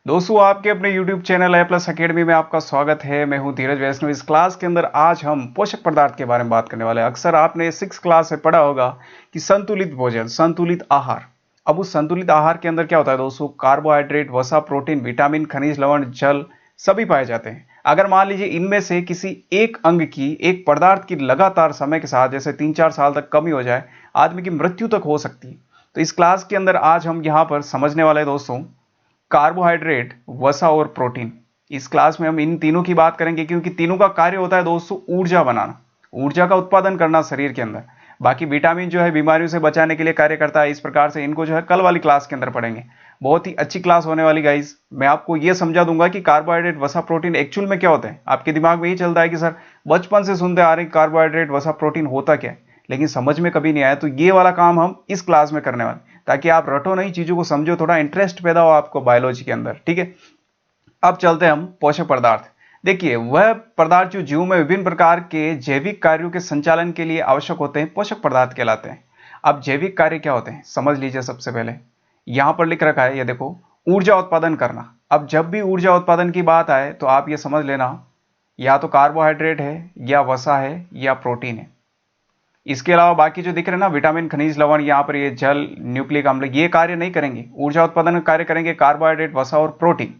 दोस्तों आपके अपने YouTube चैनल ए प्लस अकेडमी में आपका स्वागत है। मैं हूं धीरज वैष्णव। इस क्लास के अंदर आज हम पोषक पदार्थ के बारे में बात करने वाले हैं। अक्सर आपने 6 क्लास से पढ़ा होगा कि संतुलित भोजन, संतुलित आहार। अब उस संतुलित आहार के अंदर क्या होता है दोस्तों? कार्बोहाइड्रेट, वसा, प्रोटीन, विटामिन, खनिज, लवण, जल सभी पाए जाते हैं। अगर मान लीजिए इनमें से किसी एक अंग की, एक पदार्थ की लगातार समय के साथ जैसे 3-4 साल तक कमी हो जाए, आदमी की मृत्यु तक हो सकती है। तो इस क्लास के अंदर आज हम यहाँ पर समझने वाले हैं दोस्तों कार्बोहाइड्रेट, वसा और प्रोटीन। इस क्लास में हम इन तीनों की बात करेंगे क्योंकि तीनों का कार्य होता है दोस्तों ऊर्जा बनाना, ऊर्जा का उत्पादन करना शरीर के अंदर। बाकी विटामिन जो है बीमारियों से बचाने के लिए कार्य करता है। इस प्रकार से इनको जो है कल वाली क्लास के अंदर पढ़ेंगे। बहुत ही अच्छी क्लास होने वाली गाइस। मैं आपको यह समझा दूंगा कि कार्बोहाइड्रेट, वसा, प्रोटीन एक्चुअल में क्या होता है। आपके दिमाग में यही चलता है कि सर बचपन से सुनते आ रहे कार्बोहाइड्रेट, वसा, प्रोटीन होता क्या है, लेकिन समझ में कभी नहीं आया। तो ये वाला काम हम इस क्लास में करने वाले, ताकि आप रटो नहीं, चीजों को समझो, थोड़ा इंटरेस्ट पैदा हो आपको बायोलॉजी के अंदर। ठीक है, अब चलते हैं हम पोषक पदार्थ। देखिए, वह पदार्थ जो जीव में विभिन्न प्रकार के जैविक कार्यों के संचालन के लिए आवश्यक होते हैं, पोषक पदार्थ कहलाते हैं। अब जैविक कार्य क्या होते हैं समझ लीजिए। सबसे पहले यहां पर लिख रखा है, ये देखो, ऊर्जा उत्पादन करना। अब जब भी ऊर्जा उत्पादन की बात आए तो आप ये समझ लेना, या तो कार्बोहाइड्रेट है, या वसा है, या प्रोटीन है। इसके अलावा बाकी जो दिख रहे हैं ना, विटामिन, खनिज, लवण, यहाँ पर ये जल, न्यूक्लिक अम्ल, ये कार्य नहीं करेंगे। ऊर्जा उत्पादन का कार्य करेंगे कार्बोहाइड्रेट, वसा और प्रोटीन।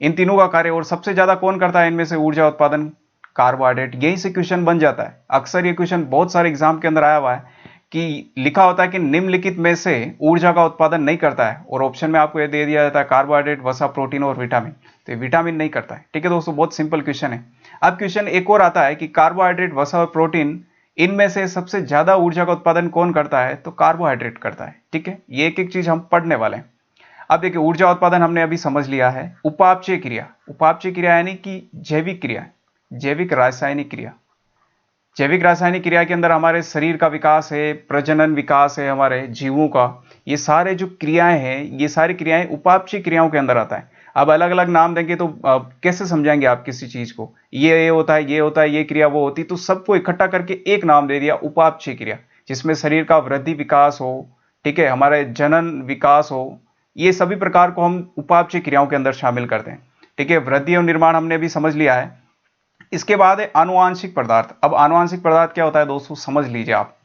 इन तीनों का कार्य। और सबसे ज्यादा कौन करता है इनमें से ऊर्जा उत्पादन? कार्बोहाइड्रेट। यहीं से क्वेश्चन बन जाता है। अक्सर ये क्वेश्चन बहुत सारे एग्जाम के अंदर आया हुआ है कि लिखा होता है कि निम्नलिखित में से ऊर्जा का उत्पादन नहीं करता है, और ऑप्शन में आपको ये दे दिया जाता है कार्बोहाइड्रेट, वसा, प्रोटीन और विटामिन। तो ये विटामिन नहीं करता है। ठीक है दोस्तों, बहुत सिंपल क्वेश्चन है। अब क्वेश्चन एक और आता है कि कार्बोहाइड्रेट, वसा और प्रोटीन, इनमें से सबसे ज्यादा ऊर्जा का उत्पादन कौन करता है? तो कार्बोहाइड्रेट करता है। ठीक है, ये एक एक चीज हम पढ़ने वाले हैं। अब देखिए, ऊर्जा उत्पादन हमने अभी समझ लिया है। उपापचय क्रिया, उपापचय क्रिया यानी कि जैविक क्रिया, जैविक रासायनिक क्रिया। जैविक रासायनिक क्रिया के अंदर हमारे शरीर का विकास है, प्रजनन विकास है हमारे जीवों का। ये सारे जो क्रियाएं हैं, ये सारी क्रियाएं उपापचय क्रियाओं के अंदर आता है। अब अलग अलग नाम देंगे तो कैसे समझाएंगे आप किसी चीज को? ये होता है, ये होता है, ये क्रिया वो होती, तो सबको इकट्ठा करके एक नाम दे दिया, उपापचय क्रिया, जिसमें शरीर का वृद्धि विकास हो, ठीक है, हमारे जनन विकास हो। ये सभी प्रकार को हम उपापचय क्रियाओं के अंदर शामिल करते हैं। ठीक है, वृद्धि और निर्माण हमने भी समझ लिया है। इसके बाद है आनुवांशिक पदार्थ। अब आनुवांशिक पदार्थ क्या होता है दोस्तों, समझ लीजिए आप।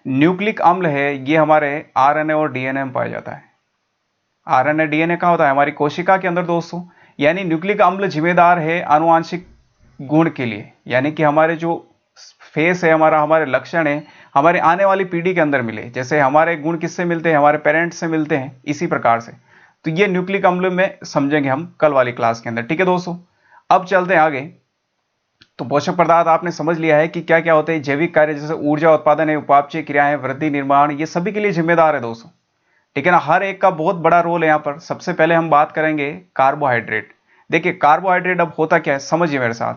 न्यूक्लिक अम्ल है, ये हमारे आरएनए और डीएनए में पाया जाता है। आरएनए, डीएनए का होता है हमारी कोशिका के अंदर दोस्तों। यानी न्यूक्लिक अम्ल जिम्मेदार है आनुवांशिक गुण के लिए, यानी कि हमारे जो फेस है हमारा, हमारे लक्षण है, हमारे आने वाली पीढ़ी के अंदर मिले। जैसे हमारे गुण किससे मिलते हैं? हमारे पेरेंट्स से मिलते हैं, इसी प्रकार से। तो ये न्यूक्लिक अम्ल में समझेंगे हम कल वाली क्लास के अंदर। ठीक है दोस्तों, अब चलते हैं आगे। तो पोषक पदार्थ आपने समझ लिया है कि क्या क्या होते हैं। जैविक कार्य जैसे ऊर्जा उत्पादन है, उपापचय क्रियाएं, वृद्धि, निर्माण, ये सभी के लिए जिम्मेदार है दोस्तों। ठीक है ना, हर एक का बहुत बड़ा रोल है यहाँ पर। सबसे पहले हम बात करेंगे कार्बोहाइड्रेट। देखिए कार्बोहाइड्रेट अब होता क्या है समझिए मेरे साथ।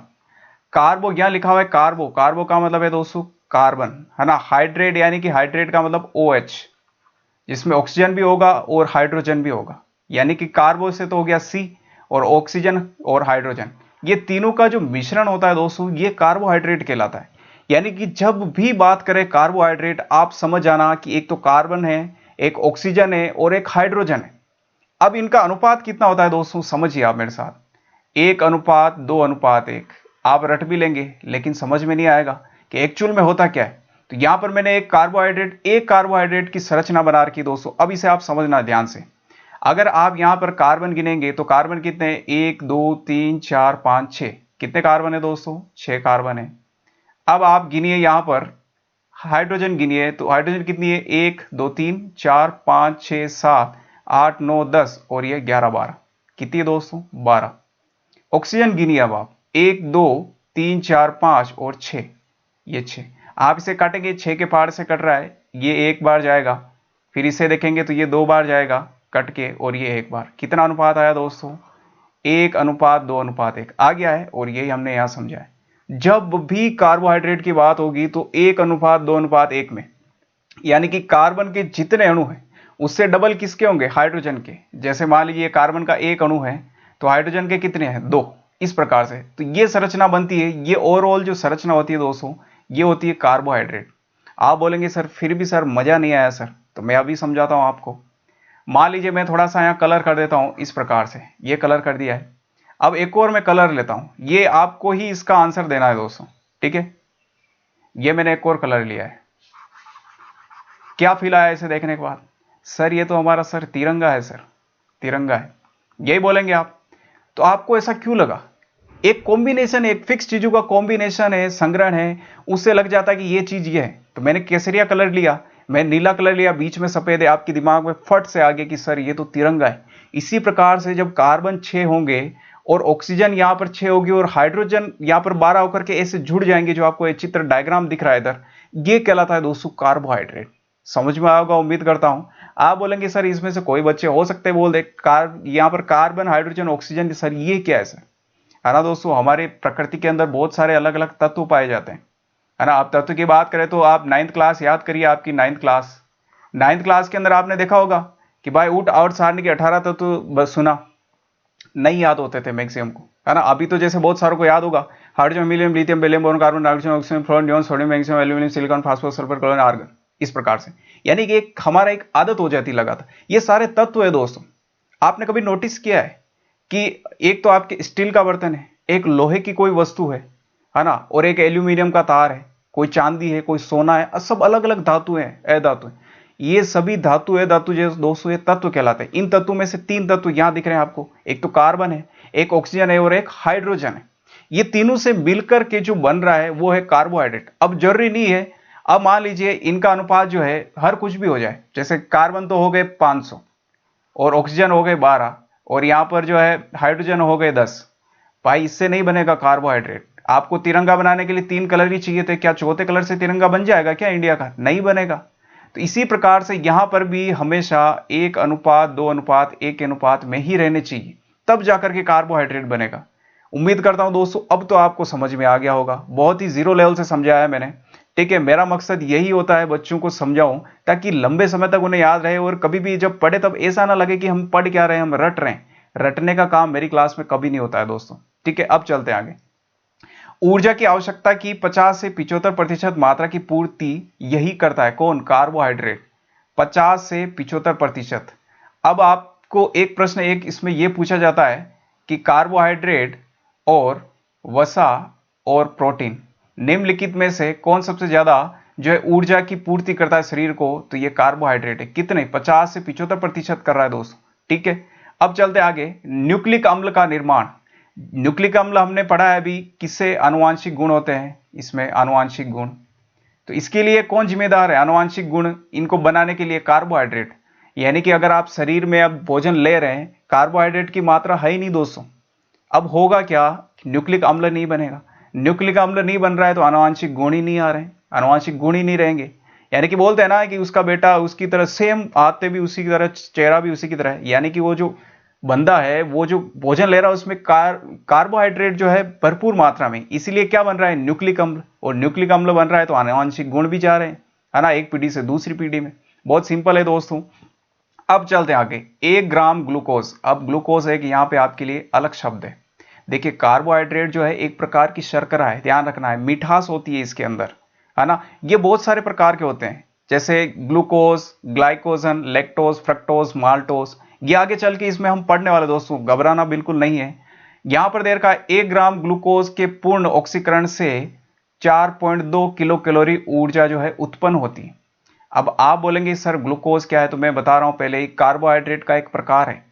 कार्बो, यहां लिखा हुआ है कार्बो, कार्बो का मतलब है दोस्तों कार्बन, है ना। हाइड्रेट यानी कि हाइड्रेट का मतलब OH, जिसमें ऑक्सीजन भी होगा और हाइड्रोजन भी होगा। यानी कि कार्बो से तो हो गया C, और ऑक्सीजन और हाइड्रोजन, ये तीनों का जो मिश्रण होता है दोस्तों, ये कार्बोहाइड्रेट कहलाता है। यानी कि जब भी बात करें कार्बोहाइड्रेट, आप समझ जाना कि एक तो कार्बन है, एक ऑक्सीजन है और एक हाइड्रोजन है। अब इनका अनुपात कितना होता है दोस्तों, समझिए आप मेरे साथ। 1:2:1। आप रट भी लेंगे लेकिन समझ में नहीं आएगा कि एक्चुअल में होता क्या है। तो यहां पर मैंने एक कार्बोहाइड्रेट की संरचना बना रखी दोस्तों। अब इसे आप समझना ध्यान से। अगर आप यहां पर कार्बन गिनेंगे तो कार्बन कितने हैं? 1 2 3 4 5 6। कितने कार्बन है दोस्तों? 6 कार्बन है। अब आप गिनिए यहां पर हाइड्रोजन गिनिए, तो हाइड्रोजन कितनी है? 1 2 3 4 5 6 7 8 9 10, और ये 11 12। कितनी है दोस्तों? 12। ऑक्सीजन गिनिए अब आप, 1 2 3 4 5 और 6, ये 6। आप इसे काटेंगे, 6 के पहाड़ से कट रहा है, ये एक बार जाएगा। फिर इसे देखेंगे तो ये 2 बार जाएगा कट के, और ये एक बार। कितना अनुपात आया दोस्तों? 1:2:1 आ गया है, और यही हमने यहां समझा है। जब भी कार्बोहाइड्रेट की बात होगी तो 1:2:1 में, यानी कि कार्बन के जितने अणु हैं उससे डबल किसके होंगे? हाइड्रोजन के। जैसे मान लीजिए कार्बन का एक अणु है तो हाइड्रोजन के कितने हैं? 2। इस प्रकार से तो ये संरचना बनती है। ये ओवरऑल जो संरचना होती है दोस्तों, ये होती है कार्बोहाइड्रेट। आप बोलेंगे सर फिर भी सर मजा नहीं आया सर, तो मैं अभी समझाता हूं आपको। मान लीजिए मैं थोड़ा सा यहाँ कलर कर देता हूं इस प्रकार से, ये कलर कर दिया है। अब एक और मैं कलर लेता हूं, ये आपको ही इसका आंसर देना है दोस्तों, ठीक है। ये मैंने एक और कलर लिया है। क्या फील आया इसे देखने के बाद? सर ये तो हमारा सर तिरंगा है, सर तिरंगा है, यही बोलेंगे आप। तो आपको ऐसा क्यों लगा? एक कॉम्बिनेशन, एक फिक्स चीजों का कॉम्बिनेशन है, संग्रहण है, उससे लग जाता है कि ये चीज ये है। तो मैंने केसरिया कलर लिया, मैं नीला कलर लिया, बीच में सफेद है, आपके दिमाग में फट से आ गया कि सर ये तो तिरंगा है। इसी प्रकार से जब कार्बन 6 होंगे और ऑक्सीजन यहां पर 6 होगी और हाइड्रोजन यहां पर 12 होकर के ऐसे जुड़ जाएंगे, जो आपको ये चित्र डायग्राम दिख रहा है इधर, ये कहलाता है दोस्तों कार्बोहाइड्रेट। समझ में आएगा उम्मीद करता हूं। आप बोलेंगे सर इसमें से कोई बच्चे हो सकते हैं बोल दे यहां पर कार्बन, हाइड्रोजन, ऑक्सीजन, सर ये क्या है सर? है ना दोस्तों, हमारे प्रकृति के अंदर बहुत सारे अलग अलग तत्व पाए जाते हैं, है ना। आप तत्व की बात करें तो आप 9th क्लास याद करिए, आपकी 9th क्लास के अंदर आपने देखा होगा कि भाई ऊट और सारणी के 18 तत्व बस सुना, नहीं याद होते थे मैक्सिमम को, है ना। अभी तो जैसे बहुत सारों को याद होगा, hydrogen, helium, lithium, beryllium, boron, carbon dioxide, oxygen, fluorine, neon, sodium, magnesium, aluminium, silicon, phosphorus, sulphur, chlorine, argon, इस प्रकार से। यानी कि एक हमारा एक आदत हो जाती लगा था। ये सारे तत्व है दोस्तों। आपने कभी नोटिस किया है कि एक तो आपके स्टील का बर्तन है, एक लोहे की कोई वस्तु है ना, और एक एल्यूमिनियम का तार है, कोई चांदी है, कोई सोना है, सब अलग अलग धातु है, अधातु है। ये सभी धातु है, धातु जो दोस्तों ये तत्व कहलाते हैं। इन तत्वों में से 3 तत्व यहां दिख रहे हैं आपको, एक तो कार्बन है, एक ऑक्सीजन है और एक हाइड्रोजन है। ये तीनों से मिलकर के जो बन रहा है वो है कार्बोहाइड्रेट। अब जरूरी नहीं है, अब मान लीजिए इनका अनुपात जो है हर कुछ भी हो जाए, जैसे कार्बन तो हो गए 500 और ऑक्सीजन हो गए 12 और यहां पर जो है हाइड्रोजन हो गए 10। भाई इससे नहीं बनेगा कार्बोहाइड्रेट। आपको तिरंगा बनाने के लिए 3 कलर ही चाहिए थे, क्या चौथे कलर से तिरंगा बन जाएगा क्या इंडिया का? नहीं बनेगा। तो इसी प्रकार से यहां पर भी हमेशा 1 अनुपात 2 अनुपात 1 अनुपात में ही रहने चाहिए, तब जाकर के कार्बोहाइड्रेट बनेगा। उम्मीद करता हूं दोस्तों अब तो आपको समझ में आ गया होगा, बहुत ही जीरो लेवल से समझाया मैंने, ठीक है। मेरा मकसद यही होता है बच्चों को समझाऊं ताकि लंबे समय तक उन्हें याद रहे और कभी भी जब पढ़े तब ऐसा ना लगे कि हम पढ़ क्या रहे हैं, हम रट रहे हैं। रटने का काम मेरी क्लास में कभी नहीं होता है दोस्तों, ठीक है। अब चलते हैं आगे। ऊर्जा की आवश्यकता की 50 से 75% मात्रा की पूर्ति यही करता है कौन? कार्बोहाइड्रेट। 50 से 75%। अब आपको एक प्रश्न एक इसमें यह पूछा जाता है कि कार्बोहाइड्रेट और वसा और प्रोटीन निम्नलिखित में से कौन सबसे ज्यादा जो है ऊर्जा की पूर्ति करता है शरीर को? तो ये कार्बोहाइड्रेट है। कितने? 50 से 75% कर रहा है दोस्तों, ठीक है। अब चलते आगे। न्यूक्लिक अम्ल का निर्माण। न्यूक्लिक अम्ल हमने पढ़ा है अभी, किससे? आनुवांशिक गुण होते हैं इसमें, आनुवांशिक गुण। तो इसके लिए कौन जिम्मेदार है? आनुवांशिक गुण इनको बनाने के लिए कार्बोहाइड्रेट। यानी कि अगर आप शरीर में अब भोजन ले रहे हैं, कार्बोहाइड्रेट की मात्रा है ही नहीं दोस्तों, अब होगा क्या? न्यूक्लिक अम्ल नहीं बनेगा। न्यूक्लिक अम्ल नहीं बन रहा है तो आनुवांशिक गुण ही नहीं आ रहे हैं, आनुवांशिक गुण ही नहीं रहेंगे। यानी कि बोलते हैं ना कि उसका बेटा उसकी तरह सेम, आते भी उसी की तरह, चेहरा भी उसी की तरह है। यानी कि वो जो बंदा है, वो जो भोजन ले रहा है उसमें कार्बोहाइड्रेट जो है भरपूर मात्रा में, इसीलिए क्या बन रहा है? न्यूक्लिक अम्ल। और न्यूक्लिक अम्ल बन रहा है तो आनुवांशिक गुण भी जा रहे हैं, है ना, एक पीढ़ी से दूसरी पीढ़ी में। बहुत सिंपल है दोस्तों। अब चलते हैं आगे। 1 ग्राम ग्लूकोज। अब ग्लूकोज एक यहां पे आपके लिए अलग शब्द है। देखिए कार्बोहाइड्रेट जो है एक प्रकार की शर्करा है, ध्यान रखना है, मिठास होती है इसके अंदर, है ना। ये बहुत सारे प्रकार के होते हैं, जैसे glucose, glycogen, lactose, fructose, maltose. ये आगे चल के इसमें हम पढ़ने वाले दोस्तों, घबराना बिल्कुल नहीं है। यहां पर देर का 1 ग्राम ग्लूकोज के पूर्ण ऑक्सीकरण से 4.2 किलो कैलोरी ऊर्जा जो है उत्पन्न होती है। अब आप बोलेंगे सर ग्लूकोज क्या है? तो मैं बता रहा हूं पहले ही, कार्बोहाइड्रेट का एक प्रकार है।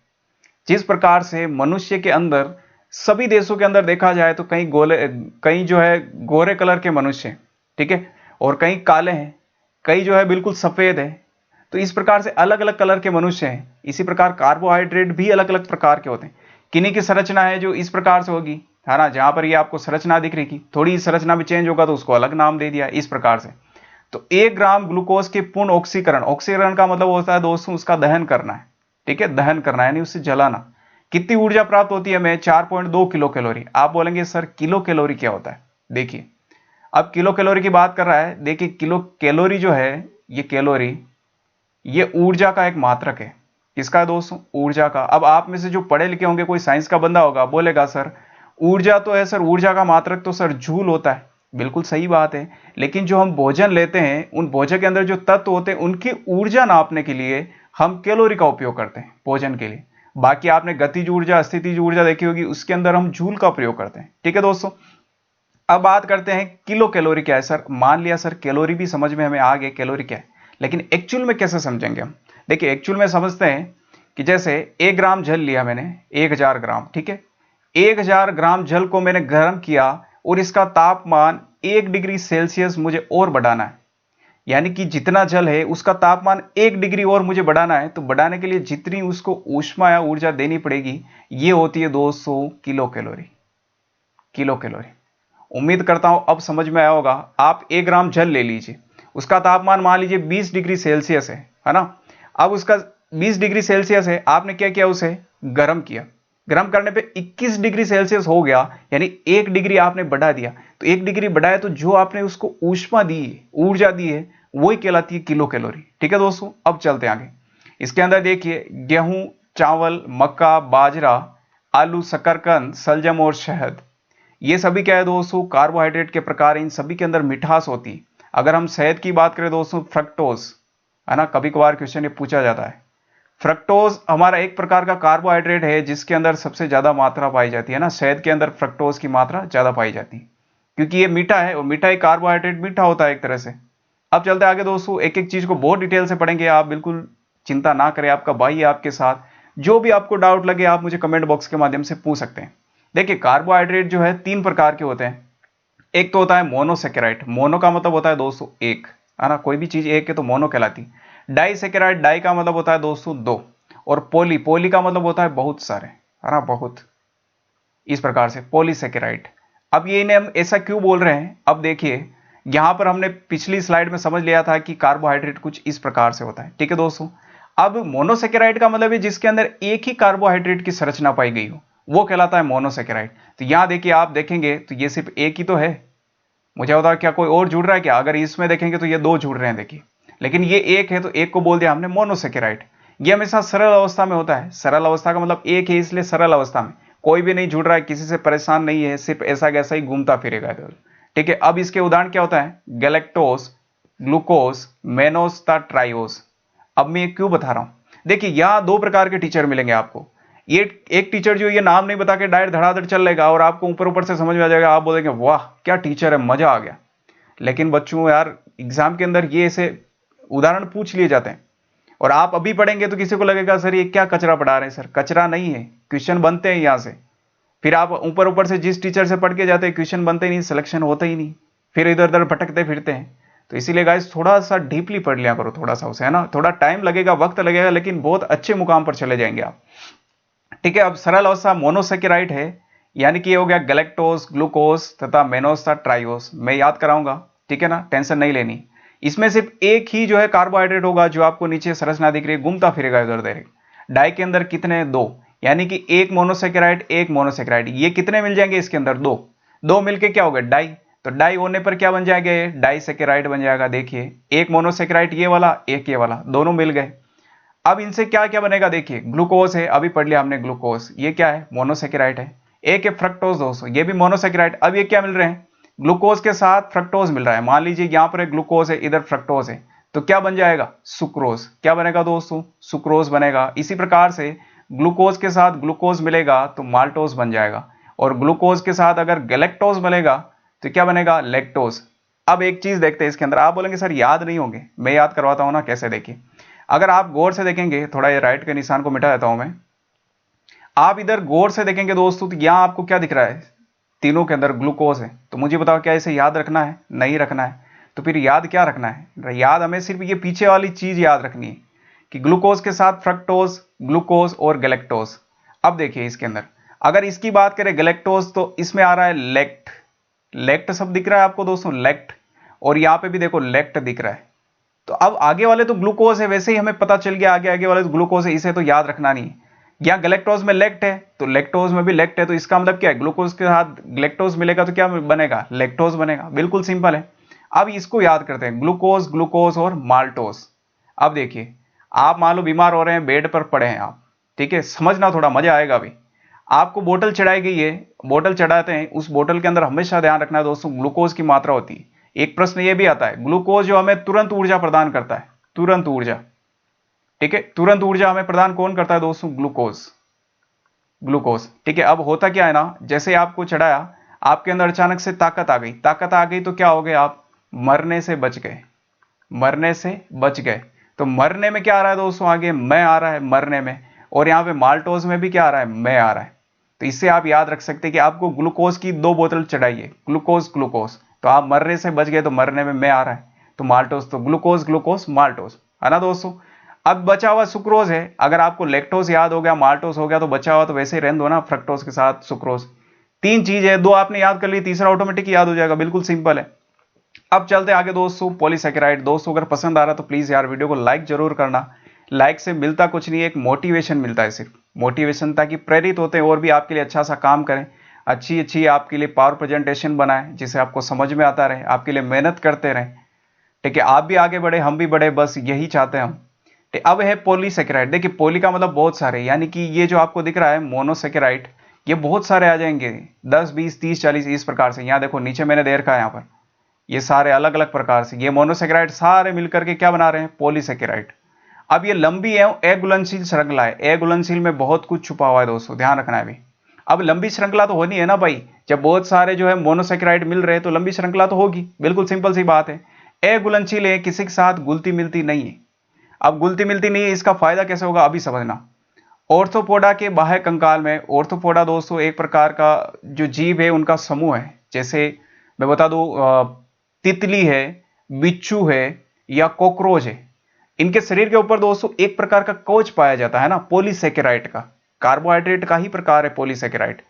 जिस प्रकार से मनुष्य के अंदर, सभी देशों के अंदर देखा जाए तो कहीं जो है गोरे कलर के मनुष्य, ठीक है, और कहीं काले हैं, कई जो है बिल्कुल सफेद है। तो इस प्रकार से अलग अलग कलर के मनुष्य हैं। इसी प्रकार कार्बोहाइड्रेट भी अलग अलग प्रकार के होते हैं। किन्हीं की संरचना है जो इस प्रकार से होगी, है ना, जहां पर ये आपको संरचना दिख रही थी, थोड़ी संरचना भी चेंज होगा तो उसको अलग नाम दे दिया, इस प्रकार से। तो 1 ग्राम ग्लूकोज के पूर्ण ऑक्सीकरण, ऑक्सीकरण का मतलब होता है दोस्तों उसका दहन करना है, ठीक है, दहन करना यानी उससे जलाना। कितनी ऊर्जा प्राप्त होती है हमें? 4.2 किलो कैलोरी। आप बोलेंगे सर किलो कैलोरी क्या होता है? देखिए अब किलो कैलोरी की बात कर रहा है। देखिए किलो कैलोरी जो है, ये कैलोरी, ये ऊर्जा का एक मात्रक है। किसका है दोस्तों? ऊर्जा का। अब आप में से जो पढ़े लिखे होंगे, कोई साइंस का बंदा होगा, बोलेगा सर ऊर्जा तो है, सर ऊर्जा का मात्रक तो सर जूल होता है। बिल्कुल सही बात है, लेकिन जो हम भोजन लेते हैं उन भोजन के अंदर जो तत्व होते हैं उनकी ऊर्जा नापने के लिए हम कैलोरी का उपयोग करते हैं भोजन के लिए। बाकी आपने गतिज ऊर्जा, स्थितिज ऊर्जा देखी होगी, उसके अंदर हम जूल का प्रयोग करते हैं। ठीक है दोस्तों, अब बात करते हैं किलो कैलोरी क्या है। सर मान लिया सर कैलोरी भी समझ में हमें आ गए कैलोरी क्या है, लेकिन एक्चुअल में कैसे समझेंगे हम। देखिए एक्चुअल में समझते हैं कि जैसे 1 ग्राम जल लिया मैंने, 1000 ग्राम, ठीक है। 1000 ग्राम जल को मैंने गर्म किया और इसका तापमान 1 डिग्री सेल्सियस मुझे और बढ़ाना है। यानी कि जितना जल है उसका तापमान 1 डिग्री और मुझे बढ़ाना है, तो बढ़ाने के लिए जितनी उसको ऊष्मा या ऊर्जा देनी पड़ेगी ये होती है 200 किलो कैलोरी। किलो कैलोरी, उम्मीद करता हूं अब समझ में आया होगा। आप 1 ग्राम जल ले लीजिए, उसका तापमान मान लीजिए 20 डिग्री सेल्सियस है ना। अब उसका 20 डिग्री सेल्सियस है, आपने क्या किया, उसे गर्म किया। गर्म करने पे 21 डिग्री सेल्सियस हो गया, यानी 1 डिग्री आपने बढ़ा दिया। तो 1 डिग्री बढ़ाया तो जो आपने उसको ऊष्मा दी है, ऊर्जा दी है, वही कहलाती है किलो कैलोरी। ठीक है दोस्तों, अब चलते हैं आगे। इसके अंदर देखिए गेहूं, चावल, मक्का, बाजरा, आलू, शकरकंद, सलजम और शहद, ये सभी क्या है दोस्तों, कार्बोहाइड्रेट के प्रकार। इन सभी के अंदर मिठास होती है। अगर हम शहद की बात करें दोस्तों, फ्रक्टोज, है ना, कभी कभार क्वेश्चन ये पूछा जाता है। फ्रक्टोज हमारा एक प्रकार का कार्बोहाइड्रेट है जिसके अंदर सबसे ज्यादा मात्रा पाई जाती है ना। शहद के अंदर फ्रक्टोज की मात्रा ज्यादा पाई जाती है क्योंकि ये मीठा है और मीठा एक कार्बोहाइड्रेट मीठा होता है एक तरह से। अब चलते हैं आगे दोस्तों, एक एक चीज को बहुत डिटेल से पढ़ेंगे, आप बिल्कुल चिंता ना करें, आपका भाई है आपके साथ। जो भी आपको डाउट लगे आप मुझे कमेंट बॉक्स के माध्यम से पूछ सकते हैं। देखिए कार्बोहाइड्रेट जो है 3 प्रकार के होते हैं। एक तो होता है मोनोसेकेराइड, मोनो का मतलब होता है दोस्तों एक, है ना, कोई भी चीज एक है तो मोनो कहलाती। डाइसेकेराइड, डाई का मतलब होता है दोस्तों दो। और पोली, पोली का मतलब होता है बहुत सारे, है ना, बहुत। इस प्रकार से पॉलीसेकेराइड। अब ये इन्हें हम ऐसा क्यों बोल रहे हैं, अब देखिए यहां पर हमने पिछली स्लाइड में समझ लिया था कि कार्बोहाइड्रेट कुछ इस प्रकार से होता है। ठीक है दोस्तों, अब मोनोसेकेराइड का मतलब है जिसके अंदर एक ही कार्बोहाइड्रेट की संरचना पाई गई हो, वो कहलाता है मोनोसेकेराइड। तो यहां देखिए आप देखेंगे तो ये सिर्फ एक ही तो है। मुझे बता क्या कोई और जुड़ रहा है क्या, अगर इसमें देखेंगे तो ये दो जुड़ रहे हैं देखिए, लेकिन ये एक है तो एक को बोल दिया हमने मोनोसेकेराइड। ये हमेशा सरल अवस्था में होता है। सरल अवस्था का मतलब एक है, इसलिए सरल अवस्था में कोई भी नहीं जुड़ रहा है, किसी से परेशान नहीं है, सिर्फ ऐसा कैसा ही घूमता फिरेगा इधर। ठीक है, अब इसके उदाहरण क्या होता है, गैलेक्टोज, ग्लूकोज, मेनोज तथा ट्राइओज। अब मैं ये क्यों बता रहा हूं, देखिए यहां 2 प्रकार के टीचर मिलेंगे आपको। ये एक टीचर जो ये नाम नहीं बता के डायरेक्ट धड़ाधड़ चल लेगा और आपको ऊपर ऊपर से समझ में आ जाएगा, आप बोलेंगे वाह क्या टीचर है, मजा आ गया। लेकिन बच्चों यार एग्जाम के अंदर ये ऐसे उदाहरण पूछ लिए जाते हैं और आप अभी पढ़ेंगे तो किसी को लगेगा सर ये क्या कचरा पढ़ा रहे हैं। सर कचरा नहीं है, क्वेश्चन बनते हैं यहां से। फिर आप ऊपर ऊपर से जिस टीचर से पढ़ के जाते हैं क्वेश्चन बनते ही नहीं, सिलेक्शन होता ही नहीं, फिर इधर उधर भटकते फिरते हैं। तो इसीलिए गाइस थोड़ा सा डीपली पढ़ लिया करो, थोड़ा सा उसे, है ना। थोड़ा टाइम लगेगा, वक्त लगेगा, लेकिन बहुत अच्छे मुकाम पर चले जाएंगे आप। ठीक है, अब सरल अवस्था मोनोसेकेराइड है, यानी कि ये हो गया गैलेक्टोज, ग्लूकोज तथा मेनोज तथा ट्राइओज। मैं याद कराऊंगा, ठीक है ना, टेंशन नहीं लेनी। इसमें सिर्फ एक ही जो है कार्बोहाइड्रेट होगा जो आपको नीचे संरचना दिख रही है, घूमता फिरेगा इधर उधर। डाई के अंदर कितने, दो, यानी कि एक मोनोसेकेराइड एक मोनोसेकेराइड। ये कितने मिल जाएंगे इसके अंदर, दो। दो मिलके क्या हो गया, डाई। तो डाई होने पर क्या बन जाएगा, ये डाइसेकेराइड बन जाएगा। देखिए एक मोनोसेकेराइड ये वाला, एक ये वाला, दोनों मिल गए। अब इनसे क्या क्या बनेगा, देखिए ग्लूकोज है, अभी पढ़ लिया हमने ग्लूकोज, ये क्या है, मोनोसेकेराइड है। एक है फ्रक्टोज दोस्तों, ये भी मोनोसेकेराइड। अब ये क्या मिल रहे हैं, ग्लूकोज के साथ फ्रक्टोज मिल रहा है। मान लीजिए यहां पर ग्लूकोज है, इधर फ्रक्टोज है, तो क्या बन जाएगा, सुक्रोज। क्या बनेगा दोस्तों, सुक्रोज बनेगा। इसी प्रकार से ग्लूकोज के साथ ग्लूकोज मिलेगा तो माल्टोज बन जाएगा, और ग्लूकोज के साथ अगर गैलेक्टोज मिलेगा तो क्या बनेगा, लैक्टोज। अब एक चीज देखते हैं इसके अंदर, आप बोलेंगे सर याद नहीं होंगे, मैं याद करवाता हूं ना कैसे। देखिए अगर आप गौर से देखेंगे, थोड़ा ये राइट के निशान को मिटा देता हूं मैं, आप इधर गौर से देखेंगे दोस्तों तो यहां आपको क्या दिख रहा है, तीनों के अंदर ग्लूकोज है। तो मुझे बताओ क्या इसे याद रखना है, नहीं रखना है। तो फिर याद क्या रखना है, याद हमें सिर्फ ये पीछे वाली चीज याद रखनी है कि ग्लूकोज के साथ फ्रक्टोज, ग्लूकोज और गैलेक्टोज। अब देखिए इसके अंदर अगर इसकी बात करें गैलेक्टोज, तो इसमें आ रहा है लेक्ट। लेक्ट सब दिख रहा है आपको दोस्तों, लेक्ट। और यहां पे भी देखो लेक्ट दिख रहा है। तो अब आगे वाले तो ग्लूकोज है, वैसे ही हमें पता चल गया आगे आगे वाले तो ग्लूकोज है, इसे तो याद रखना नहीं। यहाँ गैलेक्टोज में लेक्ट है तो लेक्टोज में भी लेक्ट है, तो इसका मतलब क्या है, ग्लूकोज के साथ गैलेक्टोज मिलेगा तो क्या बनेगा, लेक्टोज बनेगा। बिल्कुल सिंपल है। अब इसको याद करते हैं, ग्लूकोज, ग्लूकोज और माल्टोज। अब देखिए आप मान लो बीमार हो रहे हैं, बेड पर पड़े हैं आप, ठीक है, समझना थोड़ा मजा आएगा अभी। आपको बोतल चढ़ाई गई है, बोतल चढ़ाते हैं, उस बोतल के अंदर हमेशा ध्यान रखना है दोस्तों ग्लूकोज की मात्रा होती है। एक प्रश्न ये भी आता है, ग्लूकोज जो हमें तुरंत ऊर्जा प्रदान करता है, तुरंत ऊर्जा, ठीक है, तुरंत ऊर्जा हमें प्रदान कौन करता है दोस्तों? ग्लूकोज, ग्लूकोज, ठीक है। अब होता क्या है ना, जैसे आपको चढ़ाया, आपके अंदर अचानक से ताकत आ गई, ताकत आ गई तो क्या हो गए आप? मरने से बच गए, मरने से बच गए। तो मरने में क्या आ रहा है दोस्तों? आगे मैं आ रहा है मरने में, और यहां पे माल्टोज में भी क्या आ रहा है? मैं आ रहा है। तो इससे आप याद रख सकते हैं कि आपको ग्लूकोज की 2 बोतल चढ़ाइए, ग्लूकोज ग्लूकोज, तो आप मरने से बच गए, तो मरने में मैं आ रहा है, तो माल्टोज, तो ग्लूकोज ग्लूकोज माल्टोज, है ना दोस्तों। अब बचा हुआ सुक्रोज है, अगर आपको लैक्टोज याद हो गया, माल्टोज हो गया, तो बचा हुआ तो वैसे ही रहने दो ना, फ्रक्टोज के साथ सुक्रोज। 3 चीज है, 2 आपने याद कर ली, तीसरा ऑटोमेटिक याद हो जाएगा, बिल्कुल सिंपल है। अब चलते आगे दोस्तों, पॉलीसैकेराइड। दोस्तों अगर पसंद आ रहा तो प्लीज यार वीडियो को लाइक जरूर करना। लाइक से मिलता कुछ नहीं है, एक मोटिवेशन मिलता है, सिर्फ मोटिवेशन, ताकि प्रेरित होते हैं और भी आपके लिए अच्छा सा काम करें, अच्छी अच्छी आपके लिए पावर प्रेजेंटेशन बनाएं जिसे आपको समझ में आता रहे, आपके लिए मेहनत करते रहें, ठीक है। आप भी आगे बढ़े, हम भी बढ़े, बस यही चाहते हैं हम। अब है पॉलीसैकेराइड। देखिए पॉली का मतलब बहुत सारे, यानी कि ये जो आपको दिख रहा है मोनोसैकेराइड, ये बहुत सारे आ जाएंगे, 10 20 30 40 इस प्रकार से। यहाँ देखो नीचे मैंने दे रखा है, यहाँ पर ये सारे अलग अलग प्रकार से, ये मोनोसैकेराइड सारे मिलकर के क्या बना रहे हैं? पॉलीसैकेराइड। अब ये लंबी है, अघुलनशील श्रृंखला है, अघुलनशील में बहुत कुछ छुपा हुआ है दोस्तों, ध्यान रखना है अभी। अब लंबी श्रृंखला तो होनी है ना भाई, जब बहुत सारे जो है मोनोसैकेराइड मिल रहे हैं तो लंबी श्रृंखला तो होगी, बिल्कुल सिंपल सी बात है। अघुलनशील है, किसी के साथ घुलती मिलती नहीं है। अब घुलती मिलती नहीं है, इसका फायदा कैसे होगा अभी समझना। ऑर्थोपोडा के बाह्य कंकाल में, ऑर्थोपोडा दोस्तों एक प्रकार का जो जीव है उनका समूह है, जैसे मैं बता दूं तितली है, बिच्छू है या कॉकरोच है, इनके शरीर के ऊपर दोस्तों एक प्रकार का कोच पाया जाता है ना, पॉलीसैकेराइड का, कार्बोहाइड्रेट का ही प्रकार है पॉलीसैकेराइड।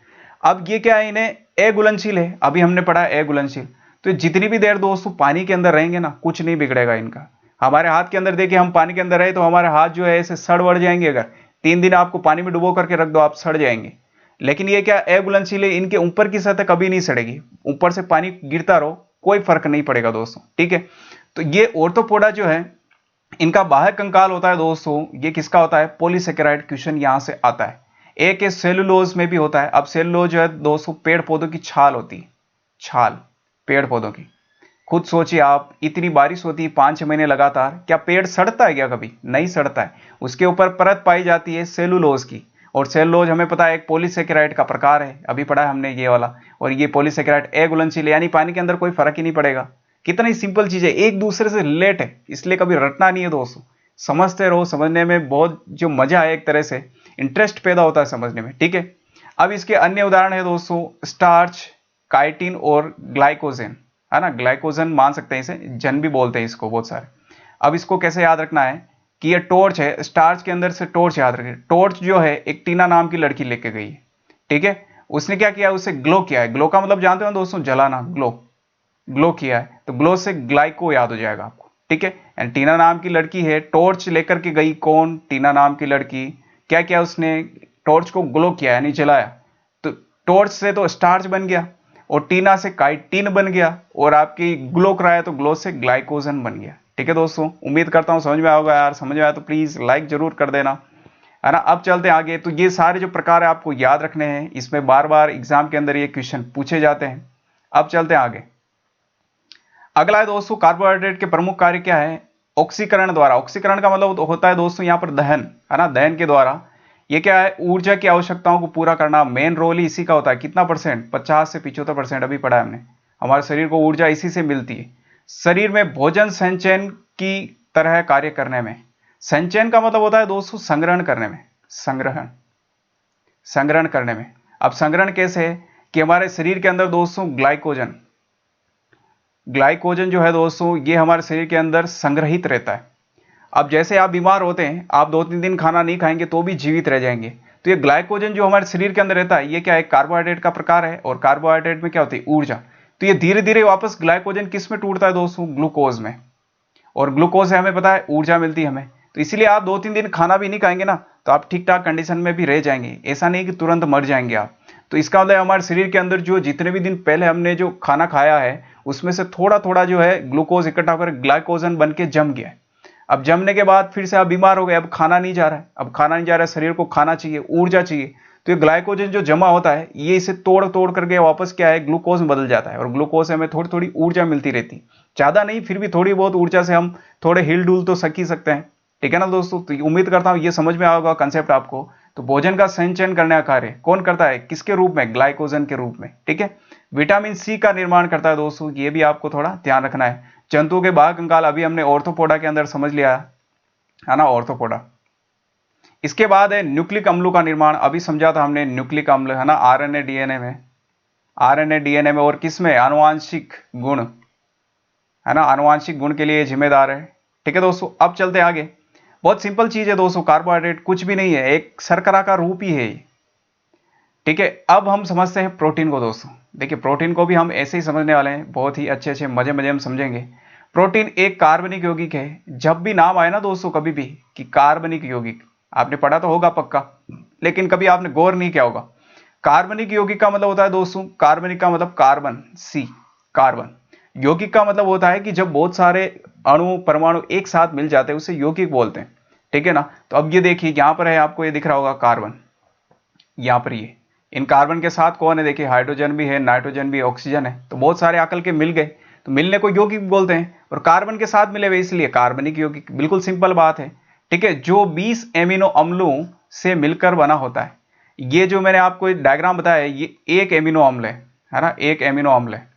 अब ये क्या है, इन्हें अघुलनशील है, अभी हमने पढ़ा है अघुलनशील। तो जितनी भी देर दोस्तों पानी के अंदर रहेंगे ना, कुछ नहीं बिगड़ेगा इनका। हमारे हाथ के अंदर देखिए, हम पानी के अंदर रहे तो हमारे हाथ जो है ऐसे सड़ वड़ जाएंगे, अगर 3 दिन आपको पानी में डुबो करके रख दो आप सड़ जाएंगे। लेकिन ये क्या अघुलनशील है, इनके ऊपर की सतह कभी नहीं सड़ेगी, ऊपर से पानी गिरता रहो कोई फर्क नहीं पड़ेगा दोस्तों, ठीक है। तो ये ऑर्थोपोडा जो है, इनका बाह्य कंकाल होता है दोस्तों, ये किसका होता है? पॉलीसैकेराइड। क्वेश्चन यहां से आता है। एक सेलुलोज में भी होता है। अब सेलुलोज जो है दोस्तों पेड़ पौधों की छाल होती है, छाल पेड़ पौधों की। खुद सोचिए आप, इतनी बारिश होती है 5-6 महीने लगातार, क्या पेड़ सड़ता है क्या? कभी नहीं सड़ता है। उसके ऊपर परत पाई जाती है सेलुलोज की, और सेलुलोज हमें पता है एक पॉलीसैकेराइड का प्रकार है, अभी पढ़ा है हमने ये वाला। और ये पॉलीसैकेराइड अघुलनशील यानी पानी के अंदर कोई फर्क ही नहीं पड़ेगा। कितनी सिंपल चीज है, एक दूसरे से रिलेट है, इसलिए कभी रटना नहीं है दोस्तों, समझते रहो, समझने में बहुत जो मजा है, एक तरह से इंटरेस्ट पैदा होता है समझने में, ठीक है। अब इसके अन्य उदाहरण है दोस्तों, स्टार्च, काइटिन और ग्लाइकोजेन, है ना, ग्लाइकोजन मान सकते हैं इसे, जन भी बोलते हैं इसको बहुत सारे। अब इसको कैसे याद रखना है कि ये टॉर्च है, स्टार्च के अंदर से टॉर्च याद रखें। टॉर्च जो है एक टीना नाम की लड़की लेके गई है, ठीक है। उसने क्या किया, उसे ग्लो किया है, ग्लो का मतलब जानते हो दोस्तों, जलाना, ग्लो, ग्लो किया है, तो ग्लो से ग्लाइको याद हो जाएगा आपको, ठीक है। एंड टीना नाम की लड़की है, टॉर्च लेकर के गई, कौन? टीना नाम की लड़की। क्या किया उसने? टॉर्च को ग्लो किया यानी जलाया, तो टॉर्च से तो स्टार्च बन गया, और टीना से काइटिन बन गया, और आपकी ग्लो कराया तो ग्लो से ग्लाइकोजन बन गया, ठीक है दोस्तों। उम्मीद करता हूं समझ में आओगा यार, समझ में आया तो प्लीज लाइक जरूर कर देना, है ना। अब चलते हैं आगे। तो ये सारे जो प्रकार है आपको याद रखने हैं, इसमें बार बार एग्जाम के अंदर ये क्वेश्चन पूछे जाते हैं। अब चलते हैं आगे। अगला है दोस्तों, कार्बोहाइड्रेट के प्रमुख कार्य क्या है? ऑक्सीकरण द्वारा। ऑक्सीकरण का मतलब होता है दोस्तों यहाँ पर दहन, है ना, दहन के द्वारा ये क्या है? ऊर्जा की आवश्यकताओं को पूरा करना, मेन रोल ही इसी का होता है। कितना परसेंट? 50 से 75%, अभी पढ़ा है हमने। हमारे शरीर को ऊर्जा इसी से मिलती है। शरीर में भोजन संचयन की तरह कार्य करने में, संचयन का मतलब होता है दोस्तों संग्रहण करने में, संग्रहण, संग्रहण करने में। अब संग्रहण कैसे है कि हमारे शरीर के अंदर दोस्तों ग्लाइकोजन, ग्लाइकोजन जो है दोस्तों ये हमारे शरीर के अंदर संग्रहित रहता है। अब जैसे आप बीमार होते हैं, आप 2-3 दिन खाना नहीं खाएंगे तो भी जीवित रह जाएंगे, तो ये ग्लाइकोजन जो हमारे शरीर के अंदर रहता है, ये क्या है? कार्बोहाइड्रेट का प्रकार है, और कार्बोहाइड्रेट में क्या होती है? ऊर्जा। तो ये धीरे धीरे वापस ग्लाइकोजन किस में टूटता है दोस्तों? ग्लूकोज में, और ग्लूकोज से हमें पता है ऊर्जा मिलती है हमें। तो इसीलिए आप 2-3 दिन खाना भी नहीं खाएंगे ना, तो आप ठीक ठाक कंडीशन में भी रह जाएंगे, ऐसा नहीं कि तुरंत मर जाएंगे आप। तो इसका मतलब हमारे शरीर के अंदर जो जितने भी दिन पहले हमने जो खाना खाया है, उसमें से थोड़ा थोड़ा जो है ग्लूकोज इकट्ठा होकर ग्लाइकोजन बन के जम गया है। अब जमने के बाद फिर से आप बीमार हो गए, अब खाना नहीं जा रहा है, अब खाना नहीं जा रहा है, शरीर को खाना चाहिए, ऊर्जा चाहिए, तो ये ग्लाइकोजन जो जमा होता है ये इसे तोड़ तोड़ करके वापस क्या है ग्लूकोज में बदल जाता है, और ग्लूकोज से हमें थोड़ी थोड़ी ऊर्जा मिलती रहती, ज़्यादा नहीं फिर भी थोड़ी बहुत ऊर्जा से हम थोड़े हिल डुल तो सक ही सकते हैं। ठीक है ना दोस्तों, तो उम्मीद करता हूँ ये समझ में आएगा कंसेप्ट आपको। तो भोजन का संचयन करने का कार्य कौन करता है, किसके रूप में, ग्लाइकोजन के रूप में। ठीक है, विटामिन सी का निर्माण करता है दोस्तों, ये भी आपको थोड़ा ध्यान रखना है। जंतुओं के बाह्य कंकाल अभी हमने ऑर्थोपोडा के अंदर समझ लिया है ना, ऑर्थोपोडा। इसके बाद है न्यूक्लिक अम्लों का निर्माण, अभी समझा था हमने न्यूक्लिक अम्ल है ना, आरएनए डीएनए में, आरएनए डीएनए में, और किसमें, आनुवांशिक गुण है ना, आनुवांशिक गुण के लिए जिम्मेदार है। ठीक है दोस्तों, अब चलते हैं आगे। बहुत सिंपल चीज है दोस्तों, कार्बोहाइड्रेट कुछ भी नहीं है, एक शर्करा का रूप ही है। ठीक है, अब हम समझते हैं प्रोटीन को दोस्तों। देखिए प्रोटीन को भी हम ऐसे ही समझने वाले हैं, बहुत ही अच्छे अच्छे मजे मजे हम समझेंगे। प्रोटीन एक कार्बनिक यौगिक है। जब भी नाम आए ना दोस्तों कभी भी कि कार्बनिक यौगिक, आपने पढ़ा तो होगा पक्का, लेकिन कभी आपने गौर नहीं किया होगा। कार्बनिक यौगिक का मतलब होता है दोस्तों, कार्बनिक का मतलब कार्बन, सी कार्बन। यौगिक का मतलब होता है कि जब बहुत सारे अणु परमाणु एक साथ मिल जाते हैं उसे यौगिक बोलते हैं। ठीक है ना, तो अब ये देखिए यहां पर है, आपको ये दिख रहा होगा कार्बन, यहां पर ये इन कार्बन के साथ कौन है, देखिए हाइड्रोजन भी है, नाइट्रोजन भी, ऑक्सीजन है, तो बहुत सारे आकल के मिल गए, तो मिलने को यौगिक बोलते हैं, और कार्बन के साथ मिले हुए इसलिए कार्बनिक यौगिक। बिल्कुल सिंपल बात है। ठीक है, जो 20 एमिनो अम्लों से मिलकर बना होता है, ये जो मैंने आपको एक डायग्राम बताया ये एक एमिनो अम्ल है ना, एक एमिनो अम्ल है।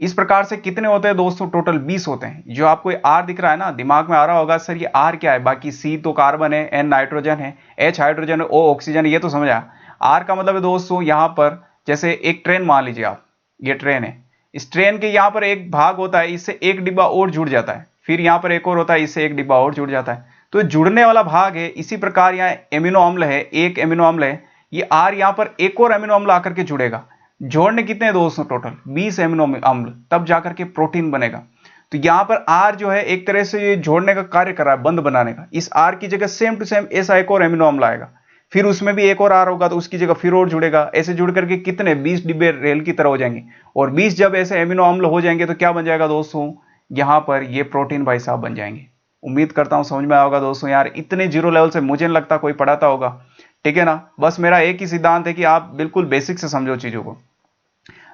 इस प्रकार से कितने होते हैं दोस्तों, टोटल 20 होते हैं। जो आपको आर दिख रहा है ना, दिमाग में आ रहा होगा सर ये आर क्या है, बाकी सी तो कार्बन है, एन नाइट्रोजन है, एच हाइड्रोजन है, ओ ऑक्सीजन है, ये तो समझ आया। आर का मतलब है दोस्तों यहां पर जैसे एक ट्रेन मान लीजिए आप, ये ट्रेन है, इस ट्रेन के यहां पर एक भाग होता है, इससे एक डिब्बा और जुड़ जाता है, फिर यहां पर एक और होता है, इससे एक डिब्बा और जुड़ जाता है, तो जुड़ने वाला भाग है। इसी प्रकार यहाँ एमिनो अम्ल है, एक एमिनो अम्ल है, ये आर यहां पर एक और एमिनो अम्ल आकर के जुड़ेगा। जोड़ने कितने हैं दोस्तों, टोटल 20 एमिनो अम्ल, तब जाकर के प्रोटीन बनेगा। तो यहां पर आर जो है एक तरह से ये जोड़ने का कार्य कर रहा है, बंद बनाने का। इस आर की जगह सेम टू सेम ऐसा एक और एमिनो अम्ल आएगा, फिर उसमें भी एक और आर होगा तो उसकी जगह फिर और जुड़ेगा, ऐसे जुड़ करके कितने 20 डिब्बे रेल की तरह हो जाएंगे। और 20 जब ऐसे एमिनो अम्ल हो जाएंगे तो क्या बन जाएगा दोस्तों, यहां पर ये प्रोटीन भाई साहब बन जाएंगे। उम्मीद करता हूं समझ में आएगा दोस्तों। यार इतने जीरो लेवल से मुझे नहीं लगता कोई पढ़ाता होगा। ठीक है ना, बस मेरा एक ही सिद्धांत है कि आप बिल्कुल बेसिक से समझो चीजों को।